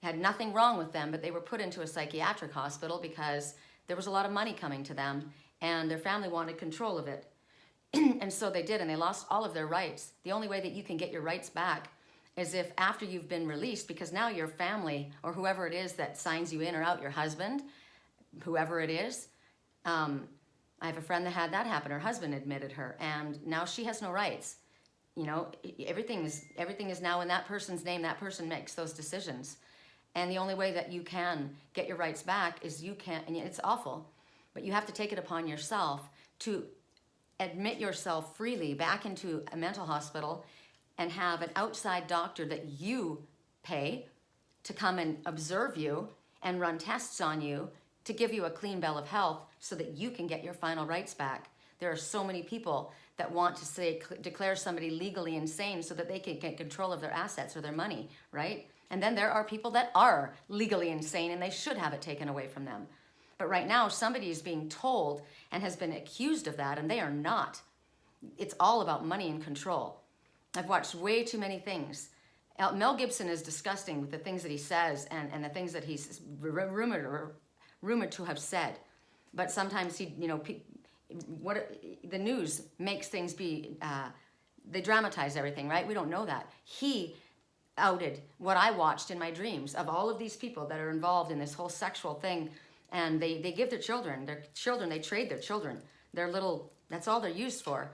had nothing wrong with them, but they were put into a psychiatric hospital because there was a lot of money coming to them and their family wanted control of it. And so they did, and they lost all of their rights. The only way that you can get your rights back is if after you've been released, because now your family or whoever it is that signs you in or out, your husband, whoever it is, I have a friend that had that happen. Her husband admitted her, and now she has no rights. Everything is now in that person's name. That person makes those decisions. And the only way that you can get your rights back is and it's awful, but you have to take it upon yourself to admit yourself freely back into a mental hospital and have an outside doctor that you pay to come and observe you and run tests on you to give you a clean bill of health so that you can get your final rights back. There are so many people that want to declare somebody legally insane so that they can get control of their assets or their money, right? And then there are people that are legally insane and they should have it taken away from them. But right now, somebody is being told and has been accused of that, and they are not. It's all about money and control. I've watched way too many things. Mel Gibson is disgusting with the things that he says and the things that he's rumored to have said. But sometimes he, the news makes things be, they dramatize everything, right? We don't know that. He outed what I watched in my dreams of all of these people that are involved in this whole sexual thing. And they give their children, they trade their children. They're little, that's all they're used for.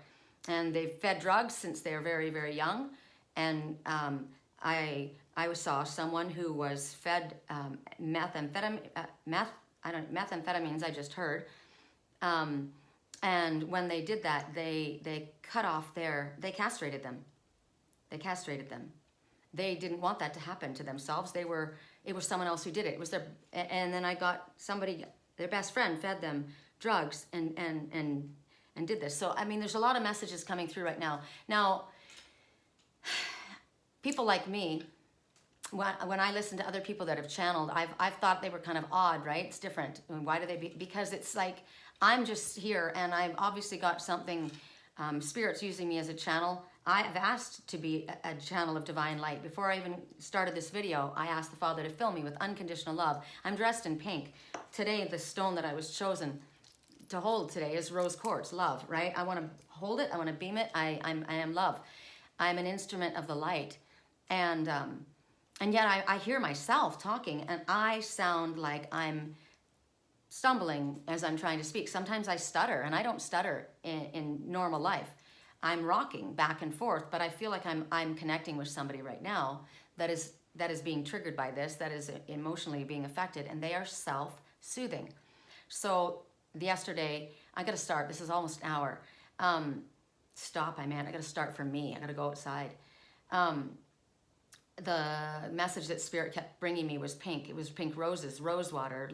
And they've fed drugs since they're very, very young. And I saw someone who was fed methamphetamines, I just heard. And when they did that, they cut off they castrated them. They castrated them. They didn't want that to happen to themselves. It was someone else who did it. It was and then I got somebody, their best friend fed them drugs and did this. So, I mean, there's a lot of messages coming through right now. Now, people like me, when I listen to other people that have channeled, I've thought they were kind of odd, right? It's different. I mean, why do they because it's like, I'm just here and I've obviously got something, Spirit's using me as a channel. I have asked to be a channel of divine light. Before I even started this video, I asked the Father to fill me with unconditional love. I'm dressed in pink. Today, the stone that I was chosen to hold today is rose quartz, love, right? I want to hold it. I want to beam it. I am love. I'm an instrument of the light. And yet I hear myself talking and I sound like I'm stumbling as I'm trying to speak. Sometimes I stutter, and I don't stutter in normal life. I'm rocking back and forth, but I feel like I'm connecting with somebody right now that is being triggered by this, that is emotionally being affected, and they are self-soothing. So yesterday, I got to start. This is almost an hour. I got to start for me. I got to go outside. The message that Spirit kept bringing me was pink. It was pink roses, rose water,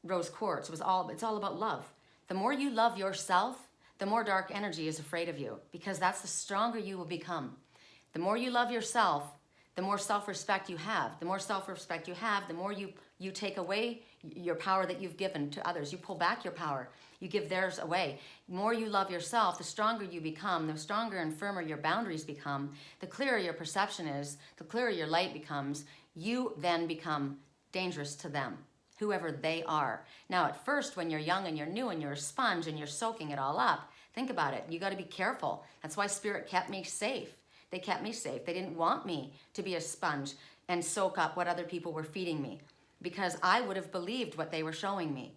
rose quartz. It's all about love. The more you love yourself, the more dark energy is afraid of you, because that's the stronger you will become. The more you love yourself, the more self-respect you have. The more self-respect you have, the more you take away your power that you've given to others. You pull back your power. You give theirs away. The more you love yourself, the stronger you become, the stronger and firmer your boundaries become, the clearer your perception is, the clearer your light becomes. You then become dangerous to them, whoever they are. Now, at first, when you're young and you're new and you're a sponge and you're soaking it all up, think about it. You got to be careful. That's why Spirit kept me safe. They kept me safe. They didn't want me to be a sponge and soak up what other people were feeding me, because I would have believed what they were showing me,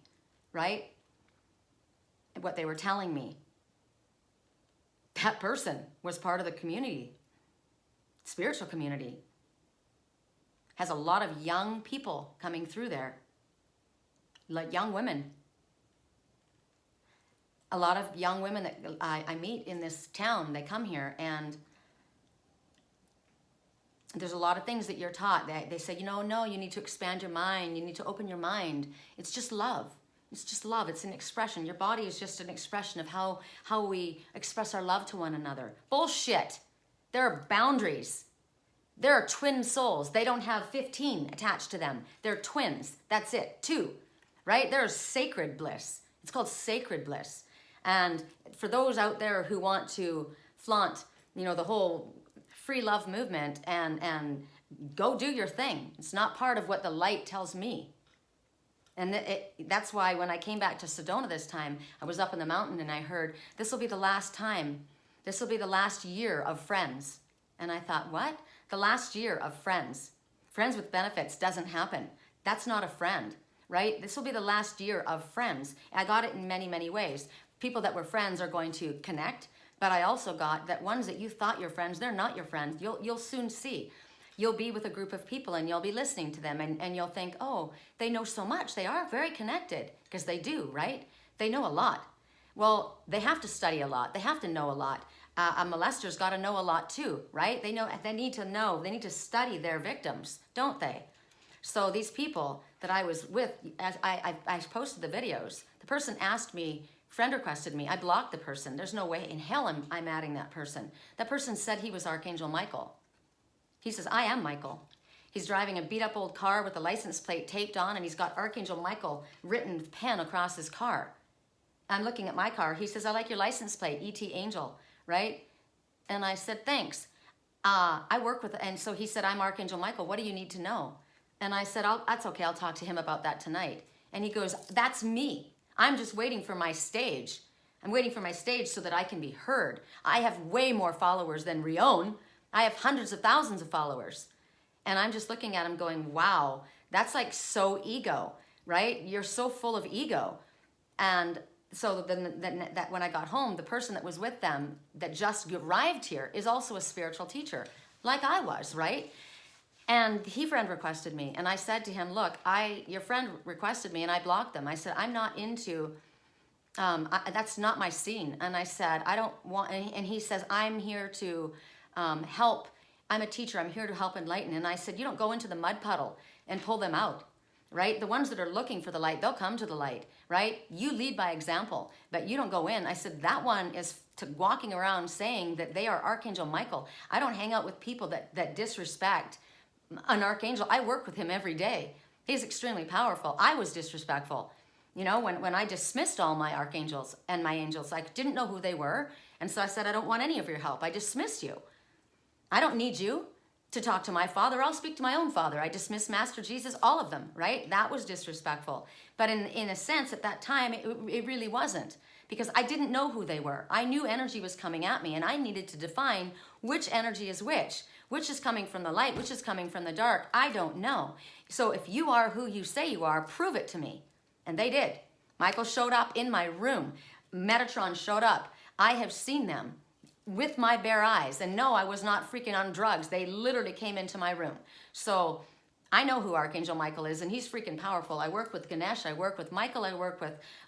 right? What they were telling me. That person was part of the community, spiritual community. Has a lot of young people coming through there, like young women. A lot of young women that I meet in this town, they come here, and there's a lot of things that you're taught. They say, no, you need to expand your mind. You need to open your mind. It's just love. It's just love. It's an expression. Your body is just an expression of how we express our love to one another. Bullshit. There are boundaries. There are twin souls. They don't have 15 attached to them. They're twins. That's it. 2, right? There's sacred bliss. It's called sacred bliss. And for those out there who want to flaunt, the whole free love movement and go do your thing. It's not part of what the light tells me. And that's why when I came back to Sedona this time, I was up in the mountain and I heard, this will be the last time. This will be the last year of friends. And I thought, what? The last year of friends. Friends with benefits doesn't happen. That's not a friend, right? This will be the last year of friends. I got it in many, many ways. People that were friends are going to connect, but I also got that ones that you thought your friends, they're not your friends. You'll soon see. You'll be with a group of people and you'll be listening to them and you'll think, oh, they know so much. They are very connected, because they do, right? They know a lot. Well, they have to study a lot. They have to know a lot. A molester's got to know a lot too, right? They need to know. They need to study their victims, don't they? So these people that I was with, as I posted the videos, the person asked me, friend requested me, I blocked the person. There's no way in hell I'm adding that person. That person said he was Archangel Michael. He says, I am Michael. He's driving a beat up old car with the license plate taped on, and he's got Archangel Michael written with pen across his car. I'm looking at my car. He says, I like your license plate, E.T. Angel, right? And I said, thanks. I work with, and so he said, I'm Archangel Michael. What do you need to know? And I said, that's okay. I'll talk to him about that tonight. And he goes, that's me. I'm just waiting for my stage. I'm waiting for my stage so that I can be heard. I have way more followers than Rion. I have hundreds of thousands of followers. And I'm just looking at him going, wow, that's like so ego, right? You're so full of ego. And so then that when I got home, the person that was with them that just arrived here is also a spiritual teacher, like I was, right? And he friend requested me. And I said to him, look, your friend requested me and I blocked them. I said, I'm not into, that's not my scene. And I said, I don't want, and he says, I'm here to help. I'm a teacher. I'm here to help enlighten. And I said, you don't go into the mud puddle and pull them out, right? The ones that are looking for the light, they'll come to the light, right? You lead by example, but you don't go in. I said, that one is walking around saying that they are Archangel Michael. I don't hang out with people that disrespect an archangel. I work with him every day. He's extremely powerful. I was disrespectful. You know, when I dismissed all my archangels and my angels, I didn't know who they were. And so I said, I don't want any of your help. I dismissed you. I don't need you to talk to my father. I'll speak to my own father. I dismissed Master Jesus, all of them, right? That was disrespectful. But in a sense, at that time, it really wasn't, because I didn't know who they were. I knew energy was coming at me, and I needed to define which energy is which is coming from the light, which is coming from the dark. I don't know. So if you are who you say you are, prove it to me. And they did. Michael showed up in my room. Metatron showed up. I have seen them with my bare eyes. And no, I was not freaking on drugs. They literally came into my room. So I know who Archangel Michael is, and he's freaking powerful. I work with Ganesh. I work with Michael. I work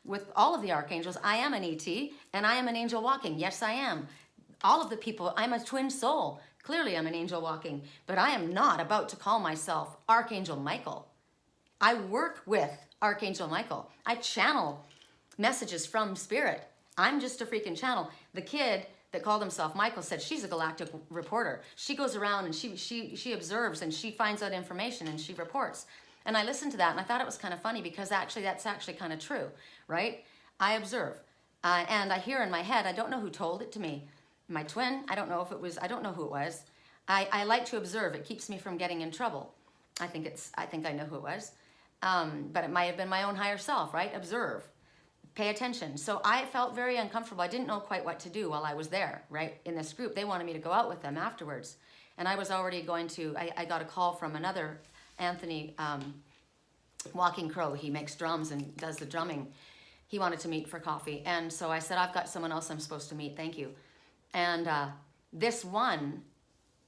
with all of the archangels. I am an ET, and I am an angel walking. Yes, I am. All of the people, I'm a twin soul. Clearly, I'm an angel walking, but I am not about to call myself Archangel Michael. I work with Archangel Michael. I channel messages from spirit. I'm just a freaking channel. The kid that called himself Michael said she's a galactic reporter. She goes around and she observes and she finds out information and she reports. And I listened to that and I thought it was kind of funny, because actually that's actually kind of true, right? I observe and I hear in my head, I don't know who told it to me. My twin, I don't know who it was. I like to observe. It keeps me from getting in trouble. I think I know who it was. But it might have been my own higher self, right? Observe. Pay attention. So I felt very uncomfortable. I didn't know quite what to do while I was there, right? In this group. They wanted me to go out with them afterwards. And I was already going to, I got a call from another Anthony Walking Crow. He makes drums and does the drumming. He wanted to meet for coffee. And so I said, I've got someone else I'm supposed to meet. Thank you. And this one,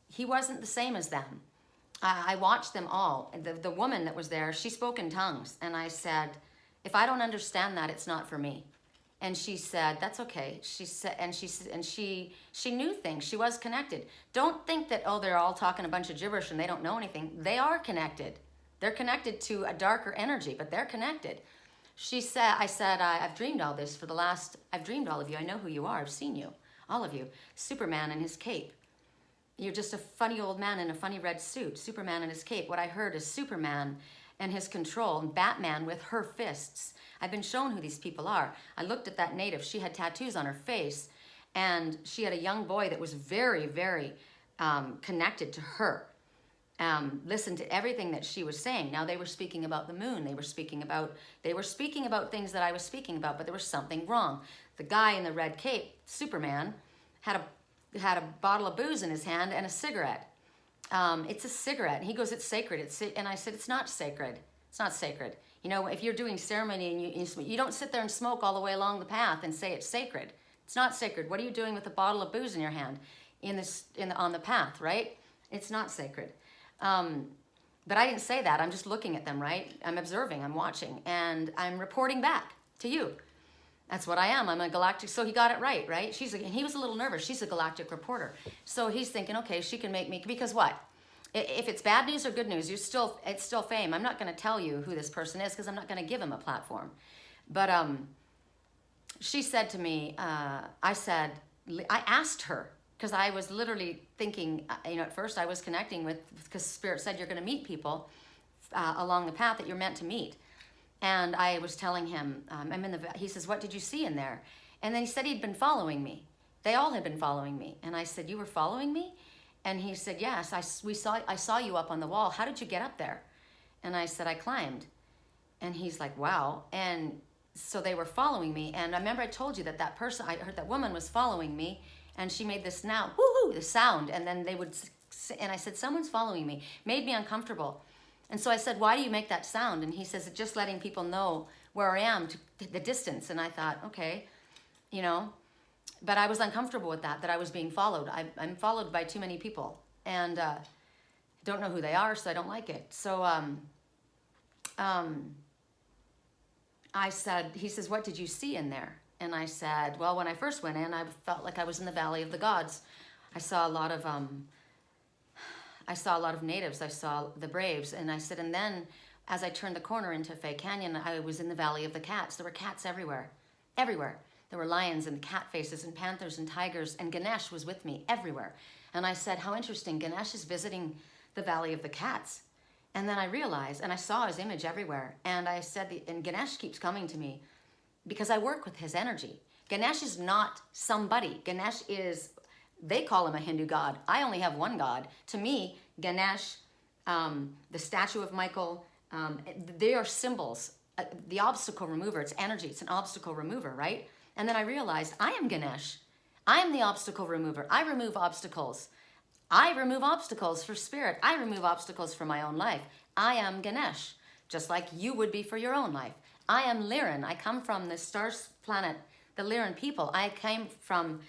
he wasn't the same as them. I watched them all. The woman that was there, she spoke in tongues. And I said, if I don't understand that, it's not for me. And she said, that's okay. She said, and she knew things. She was connected. Don't think that, oh, they're all talking a bunch of gibberish and they don't know anything. They are connected. They're connected to a darker energy, but they're connected. She said, I've dreamed all this I've dreamed all of you. I know who you are. I've seen you, all of you. Superman in his cape. You're just a funny old man in a funny red suit. Superman in his cape. What I heard is Superman and his control, and Batman with her fists. I've been shown who these people are. I looked at that native. She had tattoos on her face, and she had a young boy that was very, very connected to her. Listened to everything that she was saying. Now they were speaking about the moon. They were speaking about things that I was speaking about, but there was something wrong. The guy in the red cape, Superman, had a bottle of booze in his hand and a cigarette. It's a cigarette. And he goes, it's sacred. And I said, it's not sacred. It's not sacred. You know, if you're doing ceremony and you don't sit there and smoke all the way along the path and say it's sacred. It's not sacred. What are you doing with a bottle of booze in your hand on the path, right? It's not sacred. But I didn't say that. I'm just looking at them, right? I'm observing, I'm watching, and I'm reporting back to you. That's what I am. I'm a galactic. So he got it right, right? He was a little nervous. She's a galactic reporter. So he's thinking, okay, she can make me, because what? If it's bad news or good news, it's still fame. I'm not going to tell you who this person is because I'm not going to give him a platform. But she said to me, I asked her, because I was literally thinking, at first I was connecting with, because Spirit said you're going to meet people along the path that you're meant to meet. And I was telling him, he says, what did you see in there? And then he said he'd been following me. They all had been following me. And I said, you were following me? And he said, yes, I saw you up on the wall. How did you get up there? And I said, I climbed. And he's like, wow. And so they were following me. And I remember I told you that person, I heard that woman was following me, and she made this now, woohoo, the sound. And then and I said, someone's following me. Made me uncomfortable. And so I said, why do you make that sound? And he says, it's just letting people know where I am, the distance. And I thought, okay, but I was uncomfortable with that I was being followed. I'm followed by too many people, and don't know who they are, so I don't like it. So I said, he says, what did you see in there? And I said, well, when I first went in, I felt like I was in the Valley of the Gods. I saw a lot of natives. I saw the Braves. And I said, and then as I turned the corner into Fay Canyon, I was in the Valley of the Cats. There were cats everywhere, everywhere. There were lions and cat faces and panthers and tigers, and Ganesh was with me everywhere. And I said, how interesting, Ganesh is visiting the Valley of the Cats. And then I realized, and I saw his image everywhere, and I said, and Ganesh keeps coming to me because I work with his energy. Ganesh is not somebody. Ganesh is, they call him a Hindu god. I only have one god. To me, Ganesh, the statue of Michael, they are symbols. The obstacle remover, it's energy, it's an obstacle remover, right? And then I realized I am Ganesh. I am the obstacle remover. I remove obstacles. I remove obstacles for Spirit. I remove obstacles for my own life. I am Ganesh, just like you would be for your own life. I am Lyran. I come from the stars planet, the Lyran people. I came from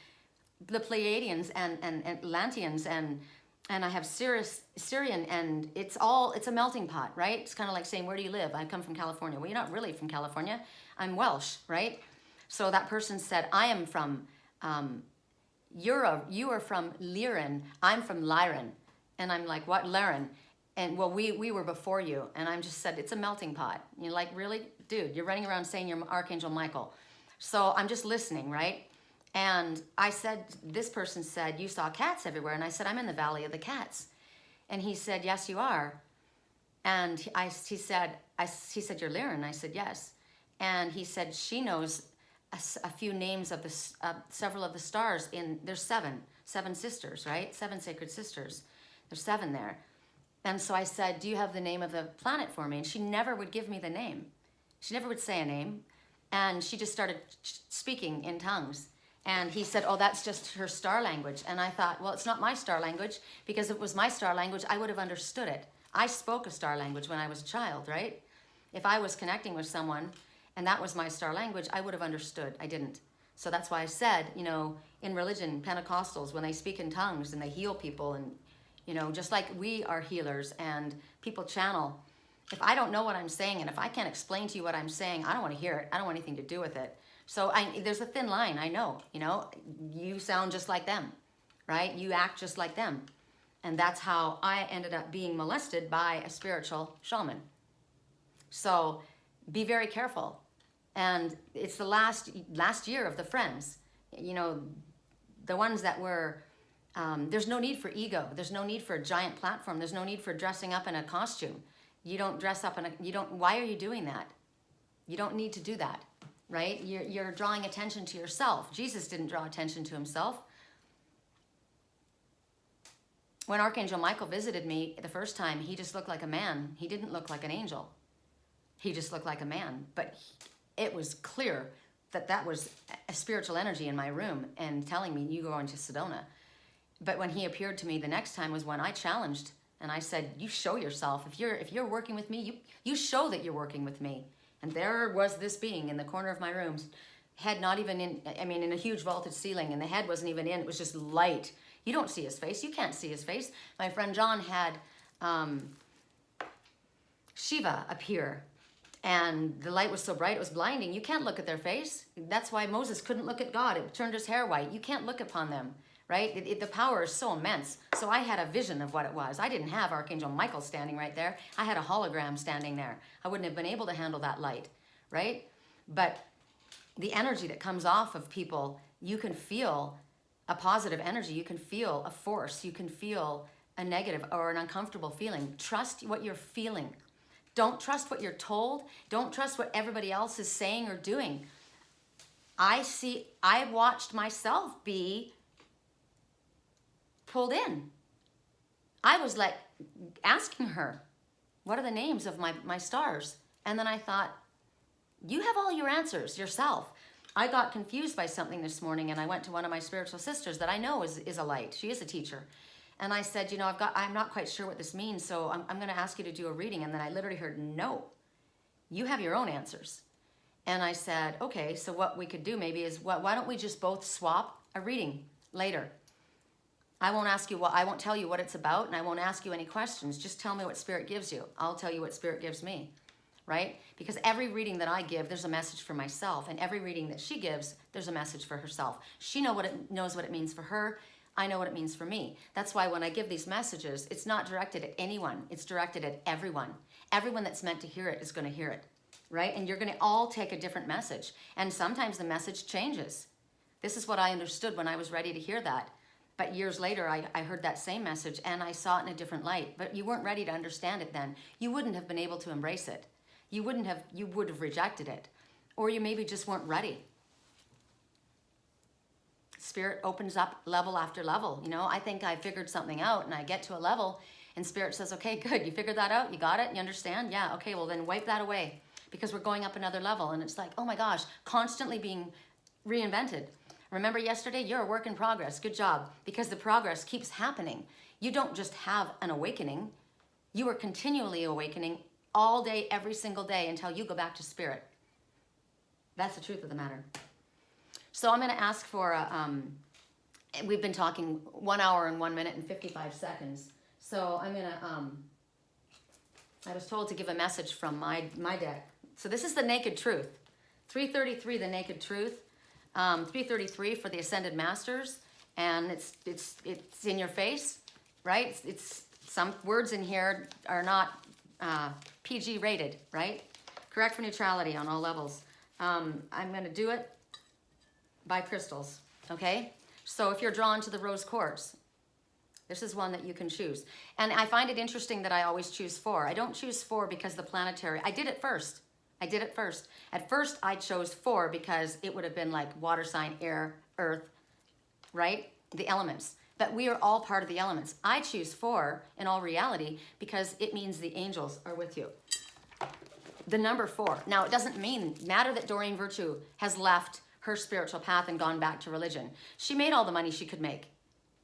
the Pleiadians and Atlanteans, and I have Syrian, and it's a melting pot, right? It's kind of like saying, where do you live? I come from California. Well, you're not really from California. I'm Welsh, right? So that person said, I am from, you are from Lyran, I'm from Lyran. And I'm like, what, Lyran? And well, we were before you. And I'm just said, it's a melting pot. You're like, really? Dude, you're running around saying you're Archangel Michael. So I'm just listening, right? And I said, this person said, you saw cats everywhere. And I said, I'm in the Valley of the Cats. And he said, yes, you are. And he said, you're Lyran. I said, yes. And he said, she knows a few names of several of the stars there's seven sisters, right? 7 sacred sisters. There's 7 there. And so I said, do you have the name of the planet for me? And she never would give me the name. She never would say a name. And she just started speaking in tongues. And he said, oh, that's just her star language. And I thought, well, it's not my star language, because if it was my star language, I would have understood it. I spoke a star language when I was a child, right? If I was connecting with someone and that was my star language, I would have understood. I didn't. So that's why I said, in religion, Pentecostals, when they speak in tongues and they heal people, and, just like we are healers and people channel, if I don't know what I'm saying and if I can't explain to you what I'm saying, I don't want to hear it. I don't want anything to do with it. So there's a thin line, I know, you sound just like them, right? You act just like them. And that's how I ended up being molested by a spiritual shaman. So be very careful. And it's the last year of the friends, the ones that were, there's no need for ego. There's no need for a giant platform. There's no need for dressing up in a costume. You don't dress up why are you doing that? You don't need to do that, right? You're drawing attention to yourself. Jesus didn't draw attention to himself. When Archangel Michael visited me the first time, he just looked like a man. He didn't look like an angel. He just looked like a man. But it was clear that was a spiritual energy in my room and telling me, you go into Sedona. But when he appeared to me the next time was when I challenged, and I said, you show yourself. If you're working with me, you show that you're working with me. And there was this being in the corner of my room, head not even in a huge vaulted ceiling, and the head wasn't even in, it was just light. You don't see his face. You can't see his face. My friend John had Shiva appear, and the light was so bright, it was blinding. You can't look at their face. That's why Moses couldn't look at God. It turned his hair white. You can't look upon them, right? The power is so immense. So I had a vision of what it was. I didn't have Archangel Michael standing right there. I had a hologram standing there. I wouldn't have been able to handle that light, right? But the energy that comes off of people, you can feel a positive energy. You can feel a force. You can feel a negative or an uncomfortable feeling. Trust what you're feeling. Don't trust what you're told. Don't trust what everybody else is saying or doing. I watched myself be pulled in. I was like asking her, what are the names of my stars? And then I thought, you have all your answers yourself. I got confused by something this morning, and I went to one of my spiritual sisters that I know is a light. She is a teacher. And I said, I'm not quite sure what this means, so I'm going to ask you to do a reading. And then I literally heard, no, you have your own answers. And I said, okay, so what we could do maybe is, why don't we just both swap a reading later? I won't tell you what it's about, and I won't ask you any questions. Just tell me what Spirit gives you. I'll tell you what Spirit gives me, right? Because every reading that I give, there's a message for myself, and every reading that she gives, there's a message for herself. She knows what it means for her. I know what it means for me. That's why when I give these messages, it's not directed at anyone. It's directed at everyone. Everyone that's meant to hear it is going to hear it, right? And you're going to all take a different message. And sometimes the message changes. This is what I understood when I was ready to hear that. But years later, I heard that same message and I saw it in a different light. But you weren't ready to understand it then. You wouldn't have been able to embrace it. You would have rejected it. Or you maybe just weren't ready. Spirit opens up level after level. I think I figured something out and I get to a level and Spirit says, okay, good. You figured that out? You got it? You understand? Yeah. Okay, well then wipe that away because we're going up another level. And it's like, oh my gosh, constantly being reinvented. Remember yesterday? You're a work in progress. Good job. Because the progress keeps happening. You don't just have an awakening. You are continually awakening all day, every single day until you go back to Spirit. That's the truth of the matter. So I'm going to ask for, we've been talking 1 hour and 1 minute and 55 seconds. So I'm going to, I was told to give a message from my deck. So this is the Naked Truth. 333, the Naked Truth. 333 for the Ascended Masters, and it's in your face, right? It's some words in here are not PG rated, right? Correct for neutrality on all levels. I'm going to do it by crystals, okay? So if you're drawn to the Rose Quartz, this is one that you can choose. And I find it interesting that I always choose 4. I don't choose 4 because the planetary, I did it first. At first, I chose 4 because it would have been like water sign, air, earth, right? The elements. But we are all part of the elements. I choose 4 in all reality because it means the angels are with you. The number 4. Now, it doesn't matter that Doreen Virtue has left her spiritual path and gone back to religion. She made all the money she could make.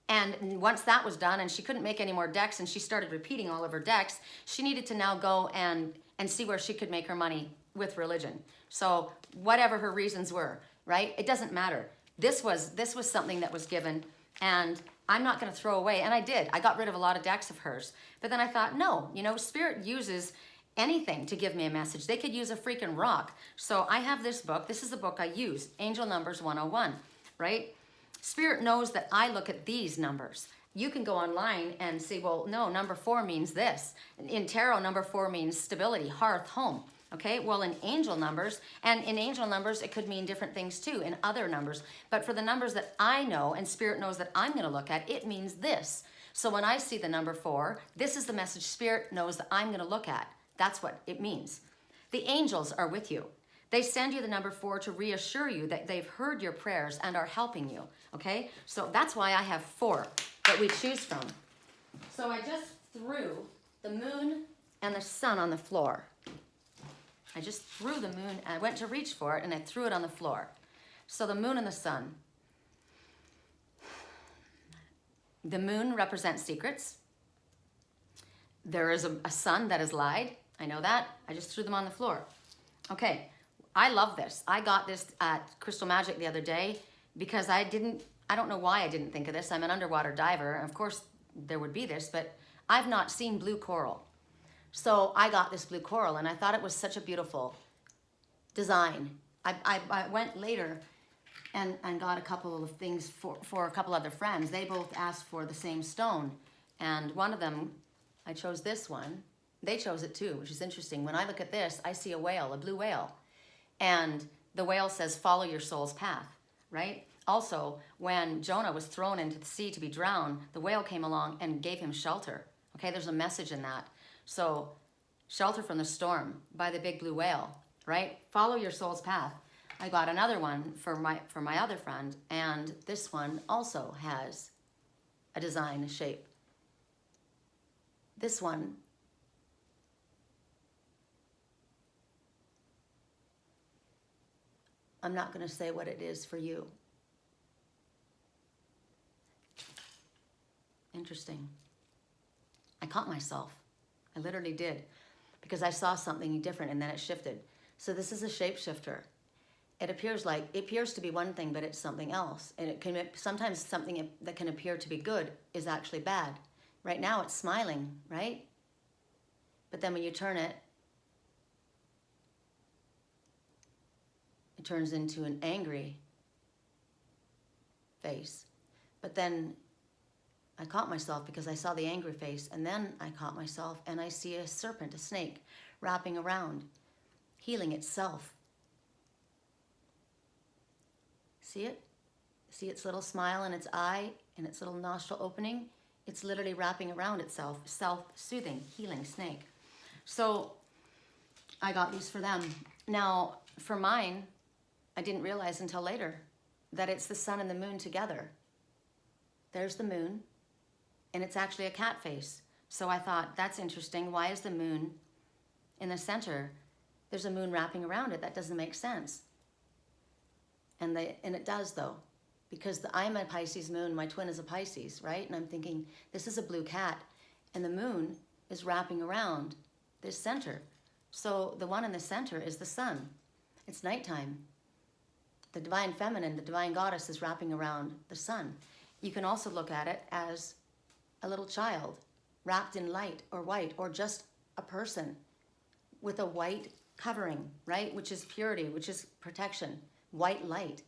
And once that was done and she couldn't make any more decks and she started repeating all of her decks, she needed to now go and see where she could make her money with religion. So whatever her reasons were, right? It doesn't matter. This was something that was given, and I'm not going to throw away. And I did. I got rid of a lot of decks of hers. But then I thought, no, Spirit uses anything to give me a message. They could use a freaking rock. So I have this book. This is the book I use, Angel Numbers 101, right? Spirit knows that I look at these numbers. You can go online and say, well, no, number 4 means this. In tarot, number 4 means stability, hearth, home. Okay, well, in angel numbers, it could mean different things too in other numbers. But for the numbers that I know and Spirit knows that I'm going to look at, it means this. So when I see the number 4, this is the message Spirit knows that I'm going to look at. That's what it means. The angels are with you. They send you the number 4 to reassure you that they've heard your prayers and are helping you. Okay, so that's why I have 4 that we choose from. So I just threw the moon and the sun on the floor. I just threw the moon, I went to reach for it, and I threw it on the floor. So the moon and the sun. The moon represents secrets. There is a sun that has lied. I know that. I just threw them on the floor. Okay, I love this. I got this at Crystal Magic the other day because I don't know why I didn't think of this. I'm an underwater diver, and of course there would be this, but I've not seen blue coral. So I got this blue coral, and I thought it was such a beautiful design. I went later and got a couple of things for a couple other friends. They both asked for the same stone. And one of them, I chose this one. They chose it too, which is interesting. When I look at this, I see a whale, a blue whale. And the whale says, follow your soul's path, right? Also, when Jonah was thrown into the sea to be drowned, the whale came along and gave him shelter. Okay, there's a message in that. So, shelter from the storm by the big blue whale, right? Follow your soul's path. I got another one for my other friend, and this one also has a design, a shape. This one I'm not going to say what it is for you. Interesting. I caught myself. I literally did, because I saw something different and then it shifted. So this is a shapeshifter. It appears to be one thing, but it's something else. And it can sometimes something that can appear to be good is actually bad. Right now it's smiling, right? But then when you turn it, it turns into an angry face. But then I caught myself because I saw the angry face, and then I caught myself and I see a serpent, a snake, wrapping around, healing itself. See it? See its little smile in its eye and its little nostril opening? It's literally wrapping around itself, self-soothing, healing snake. So I got these for them. Now, for mine, I didn't realize until later that it's the sun and the moon together. There's the moon, and it's actually a cat face. So I thought, that's interesting. Why is the moon in the center? There's a moon wrapping around it. That doesn't make sense. And it does, though, because I'm a Pisces moon. My twin is a Pisces, right? And I'm thinking, this is a blue cat, and the moon is wrapping around this center. So the one in the center is the sun. It's nighttime. The divine feminine, the divine goddess, is wrapping around the sun. You can also look at it as a little child wrapped in light or white, or just a person with a white covering, right? Which is purity, which is protection, white light.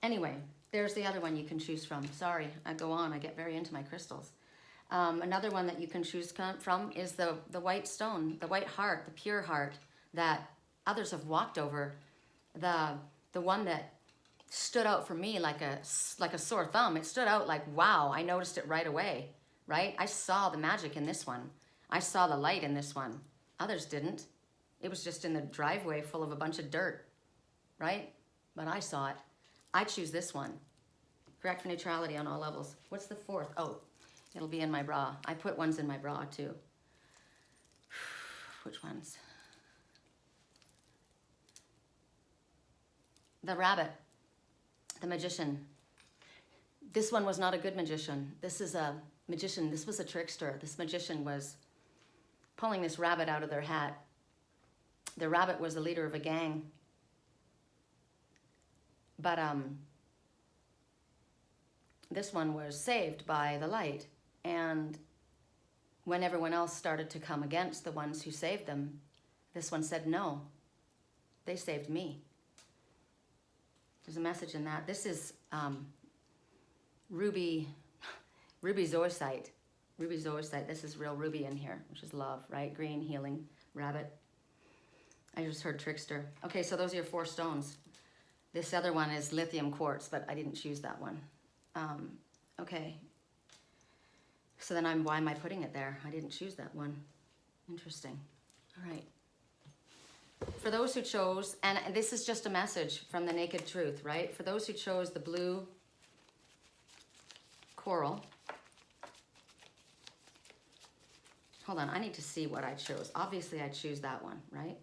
Anyway, there's the other one you can choose from. Sorry, I go on, I get very into my crystals. Another one that you can choose from is the white stone, the white heart, the pure heart that others have walked over. The one that stood out for me like a sore thumb. It stood out like, wow, I noticed it right away, right? I saw the magic in this one. I saw the light in this one. Others didn't. It was just in the driveway full of a bunch of dirt, right? But I saw it. I choose this one. Correct for neutrality on all levels. What's the fourth? Oh, it'll be in my bra. I put ones in my bra too. Which ones? The rabbit, the magician. This one was not a good magician. This is a magician. This was a trickster. This magician was pulling this rabbit out of their hat. The rabbit was the leader of a gang. But this one was saved by the light. And when everyone else started to come against the ones who saved them, this one said, no, they saved me. There's a message in that. This is ruby zoisite. Ruby zoisite. This is real ruby in here, which is love, right? Green, healing, rabbit. I just heard trickster. Okay, so those are your 4 stones. This other one is lithium quartz, but I didn't choose that one. Okay. So then why am I putting it there? I didn't choose that one. Interesting. All right. For those who chose, and this is just a message from the Naked Truth, right? For those who chose the blue coral. Hold on, I need to see what I chose. Obviously, I choose that one, right?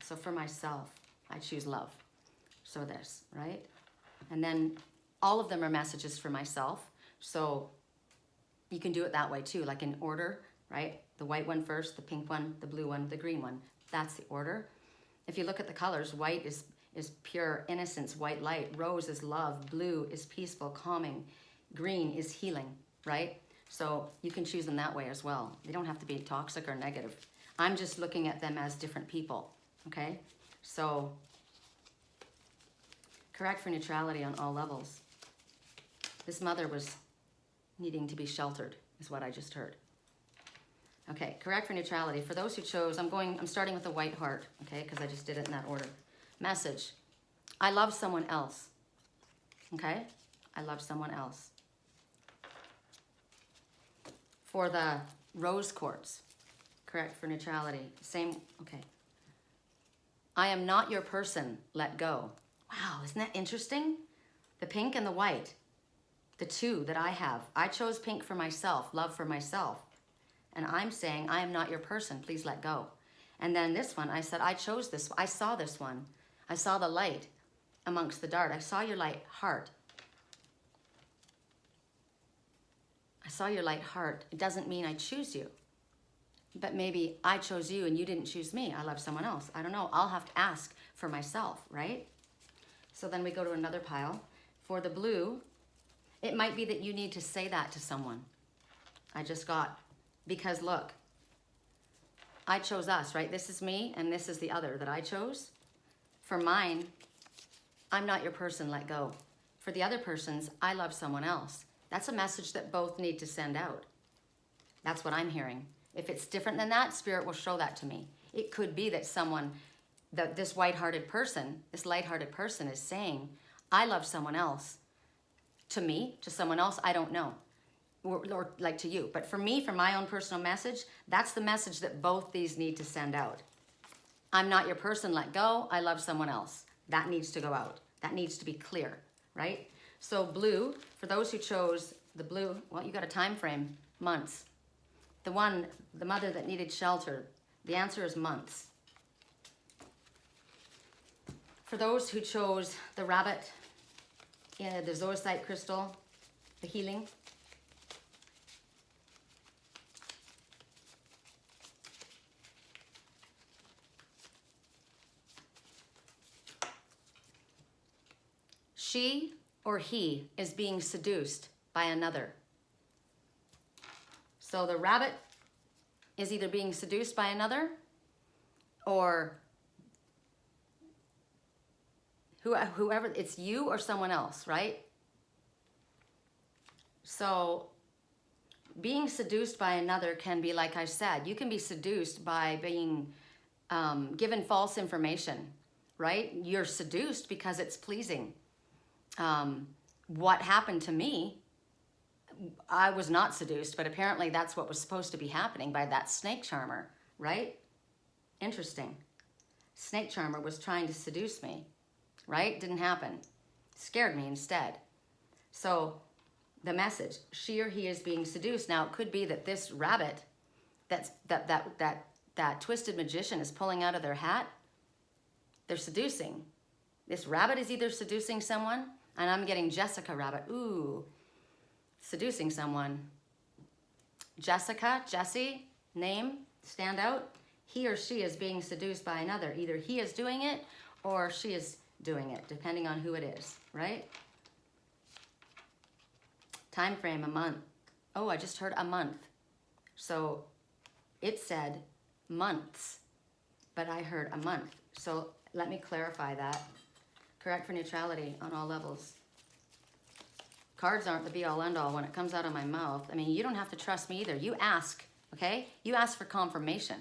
So for myself, I choose love. So this, right? And then all of them are messages for myself. So you can do it that way too, like in order, right? The white one first, the pink one, the blue one, the green one. That's the order. If you look at the colors, white is pure innocence, white light. Rose is love. Blue is peaceful, calming. Green is healing, right? So you can choose them that way as well. They don't have to be toxic or negative. I'm just looking at them as different people, okay? So Correct for neutrality on all levels. This mother was needing to be sheltered, is what I just heard. Okay, correct for neutrality. For those who chose, I'm starting with the white heart, okay, because I just did it in that order. Message. I love someone else. Okay? I love someone else. For the rose quartz, correct for neutrality. Same, okay. I am not your person, let go. Wow, isn't that interesting? The pink and the white, the two that I have. I chose pink for myself, love for myself. And I'm saying, I am not your person, please let go. And then this one, I said, I chose this, I saw this one. I saw the light amongst the dark. I saw your light heart. I saw your light heart. It doesn't mean I choose you. But maybe I chose you and you didn't choose me. I love someone else. I don't know. I'll have to ask for myself, right? So then we go to another pile. For the blue, it might be that you need to say that to someone. I just got, because look, I chose us, right? This is me and this is the other that I chose. For mine, I'm not your person, let go. For the other person's, I love someone else. That's a message that both need to send out. That's what I'm hearing. If it's different than that, Spirit will show that to me. It could be that someone, that this white-hearted person, this light-hearted person is saying, I love someone else. To me, to someone else, I don't know. Or like to you. But for me, for my own personal message, that's the message that both these need to send out. I'm not your person, let go. I love someone else. That needs to go out. That needs to be clear, right? So blue, for those who chose the blue, well, you got a time frame, months. The one, the mother that needed shelter, the answer is months. For those who chose the rabbit, the zoisite crystal, the healing, she or he is being seduced by another. So the rabbit is either being seduced by another or whoever, it's you or someone else, right? So being seduced by another can be, like I said, you can be seduced by being given false information, right? You're seduced because it's pleasing. What happened to me, I was not seduced, but apparently that's what was supposed to be happening by that snake charmer, right? Interesting. Snake charmer was trying to seduce me, right? Didn't happen. Scared me instead. So the message, she or he is being seduced. Now it could be that this rabbit, that twisted magician is pulling out of their hat. They're seducing. This rabbit is either seducing someone, and I'm getting Jessica rabbit. Ooh, seducing someone. Jessica, Jessie, name, stand out. He or she is being seduced by another. Either he is doing it or she is doing it, depending on who it is, right? Time frame, a month. Oh, I just heard a month. So it said months, but I heard a month. So let me clarify that. Correct for neutrality on all levels. Cards aren't the be-all, end-all when it comes out of my mouth. I mean, you don't have to trust me either. You ask, okay? You ask for confirmation.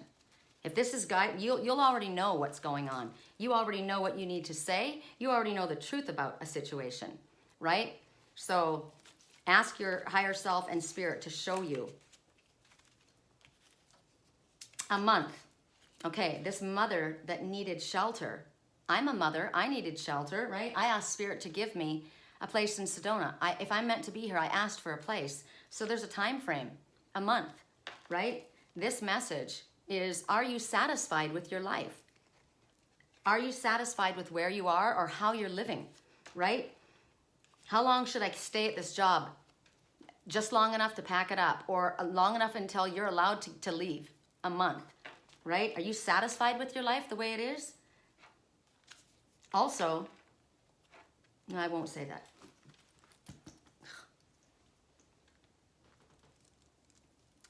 If this is guide, you'll already know what's going on. You already know what you need to say. You already know the truth about a situation, right? So ask your higher self and spirit to show you. A month. Okay, this mother that needed shelter. I'm a mother, I needed shelter, right? I asked Spirit to give me a place in Sedona. If I'm meant to be here, I asked for a place. So there's a time frame, a month, right? This message is, are you satisfied with your life? Are you satisfied with where you are or how you're living, right? How long should I stay at this job? Just long enough to pack it up, or long enough until you're allowed to leave? A month, right? Are you satisfied with your life the way it is? Also, no, I won't say that.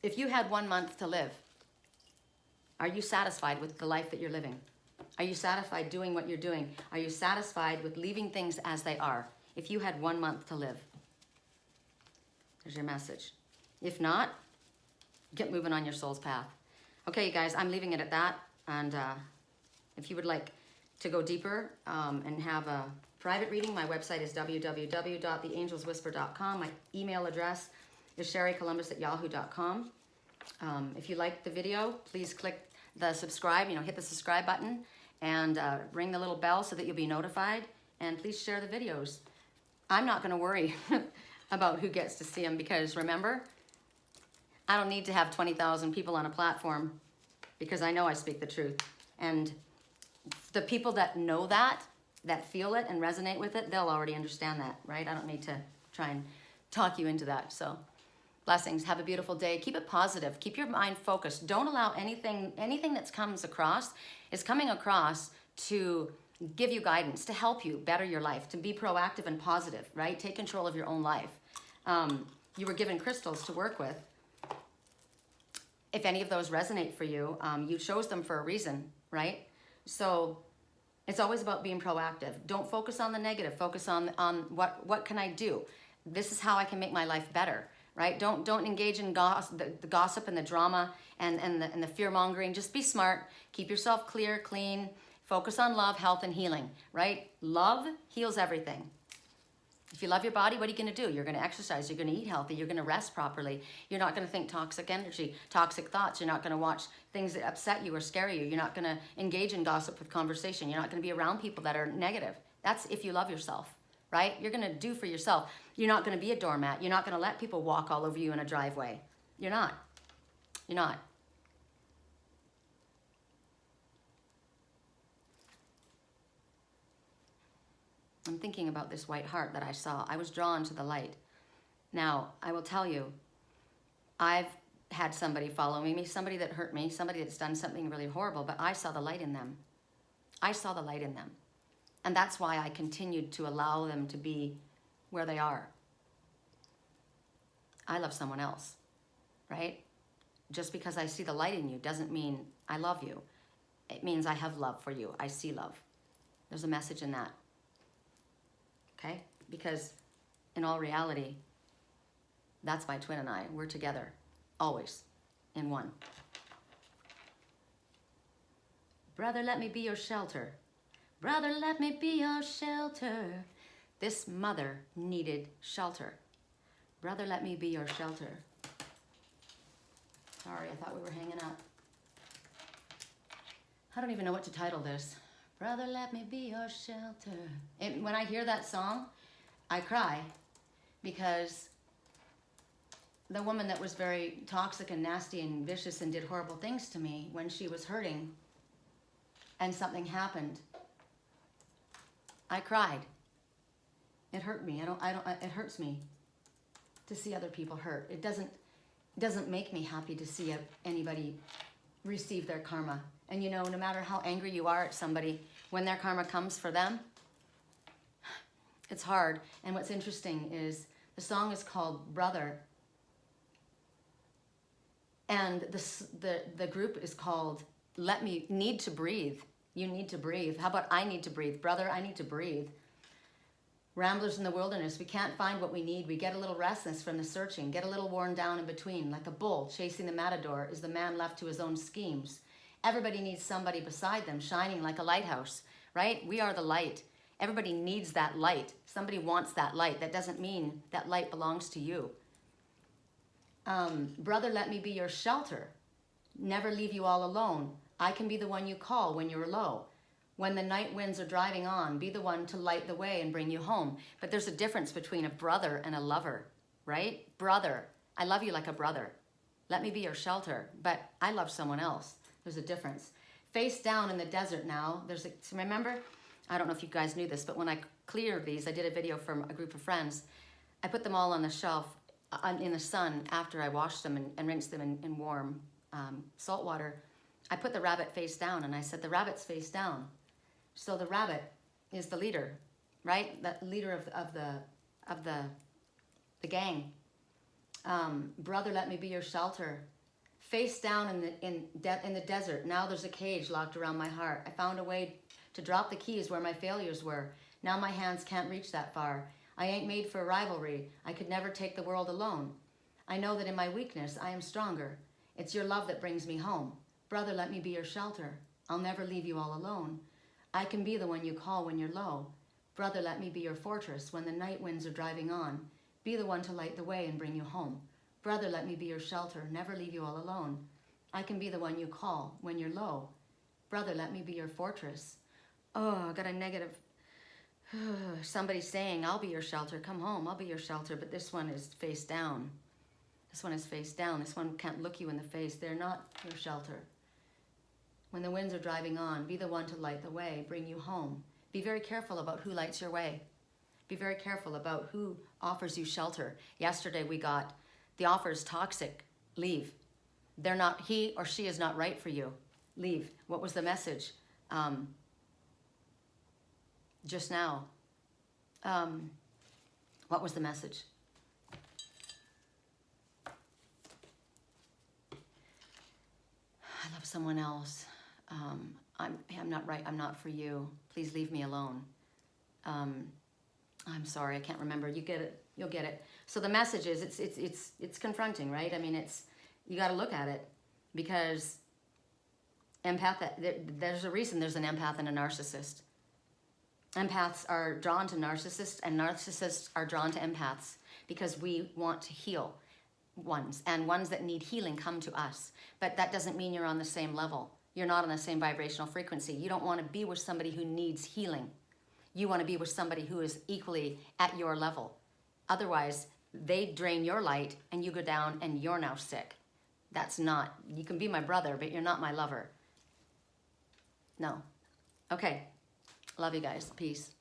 If you had 1 month to live, are you satisfied with the life that you're living? Are you satisfied doing what you're doing? Are you satisfied with leaving things as they are? If you had 1 month to live, there's your message. If not, get moving on your soul's path. Okay, you guys, I'm leaving it at that. And if you would like to go deeper and have a private reading, my website is www.theangelswhisper.com. My email address is sherrycolumbus@yahoo.com. If you liked the video, please click the subscribe, hit the subscribe button and ring the little bell so that you'll be notified. And please share the videos. I'm not going to worry about who gets to see them because remember, I don't need to have 20,000 people on a platform because I know I speak the truth. And the people that know that feel it and resonate with it, they'll already understand that, right? I don't need to try and talk you into that. So blessings. Have a beautiful day. Keep it positive. Keep your mind focused. Don't allow anything that comes across is coming across to give you guidance, to help you better your life, to be proactive and positive, right? Take control of your own life. You were given crystals to work with. If any of those resonate for you, you chose them for a reason, right? So it's always about being proactive. Don't focus on the negative. Focus on what can I do? This is how I can make my life better, right? Don't engage in the gossip and the drama and the fear-mongering. Just be smart. Keep yourself clear, clean. Focus on love, health, and healing, right? Love heals everything. If you love your body, what are you going to do? You're going to exercise. You're going to eat healthy. You're going to rest properly. You're not going to think toxic energy, toxic thoughts. You're not going to watch things that upset you or scare you. You're not going to engage in gossip with conversation. You're not going to be around people that are negative. That's if you love yourself, right? You're going to do for yourself. You're not going to be a doormat. You're not going to let people walk all over you in a driveway. You're not. You're not. I'm thinking about this white heart that I saw. I was drawn to the light. Now, I will tell you, I've had somebody following me, somebody that hurt me, somebody that's done something really horrible, but I saw the light in them. I saw the light in them. And that's why I continued to allow them to be where they are. I love someone else, right? Just because I see the light in you doesn't mean I love you. It means I have love for you. I see love. There's a message in that. Okay? Because in all reality, that's my twin and I. We're together, always, in one. Brother, let me be your shelter. Brother, let me be your shelter. This mother needed shelter. Brother, let me be your shelter. Sorry, I thought we were hanging up. I don't even know what to title this. Brother, let me be your shelter. And when I hear that song, I cry because the woman that was very toxic and nasty and vicious and did horrible things to me when she was hurting and something happened, I cried. It hurt me. It hurts me to see other people hurt. It doesn't make me happy to see anybody receive their karma. And no matter how angry you are at somebody, when their karma comes for them, it's hard. And what's interesting is the song is called Brother. And the group is called Need to Breathe. You need to breathe. How about I need to breathe? Brother, I need to breathe. Ramblers in the wilderness, we can't find what we need. We get a little restless from the searching, get a little worn down in between. Like a bull chasing the matador is the man left to his own schemes. Everybody needs somebody beside them, shining like a lighthouse, right? We are the light. Everybody needs that light. Somebody wants that light. That doesn't mean that light belongs to you. Brother, let me be your shelter. Never leave you all alone. I can be the one you call when you're low. When the night winds are driving on, be the one to light the way and bring you home. But there's a difference between a brother and a lover, right? Brother, I love you like a brother. Let me be your shelter, but I love someone else. There's a difference. Face down in the desert now. Remember? I don't know if you guys knew this, but when I cleared these, I did a video from a group of friends. I put them all on the shelf in the sun after I washed them and rinsed them in warm salt water. I put the rabbit face down and I said, the rabbit's face down. So the rabbit is the leader, right? The leader of the gang. Brother, let me be your shelter. face down in the desert. Now there's a cage locked around my heart. I found a way to drop the keys where my failures were. Now my hands can't reach that far. I ain't made for rivalry. I could never take the world alone. I know that in my weakness, I am stronger. It's your love that brings me home. Brother, let me be your shelter. I'll never leave you all alone. I can be the one you call when you're low. Brother, let me be your fortress when the night winds are driving on. Be the one to light the way and bring you home. Brother, let me be your shelter, never leave you all alone. I can be the one you call when you're low. Brother, let me be your fortress. Oh, I got a negative. Somebody's saying, I'll be your shelter. Come home, I'll be your shelter. But this one is face down. This one is face down. This one can't look you in the face. They're not your shelter. When the winds are driving on, be the one to light the way, bring you home. Be very careful about who lights your way. Be very careful about who offers you shelter. Yesterday we got, the offer is toxic. Leave. They're not, he or she is not right for you. Leave. What was the message? Just now. What was the message? I love someone else. I'm not right. I'm not for you. Please leave me alone. I'm sorry. I can't remember. You get it. You'll get it. So the message is it's confronting, right? I mean, you got to look at it because there's a reason there's an empath and a narcissist. Empaths are drawn to narcissists and narcissists are drawn to empaths because we want to heal ones, and ones that need healing come to us. But that doesn't mean you're on the same level. You're not on the same vibrational frequency. You don't want to be with somebody who needs healing. You want to be with somebody who is equally at your level. Otherwise, they drain your light and you go down and you're now sick. That's not, you can be my brother, but you're not my lover. No. Okay. Love you guys. Peace.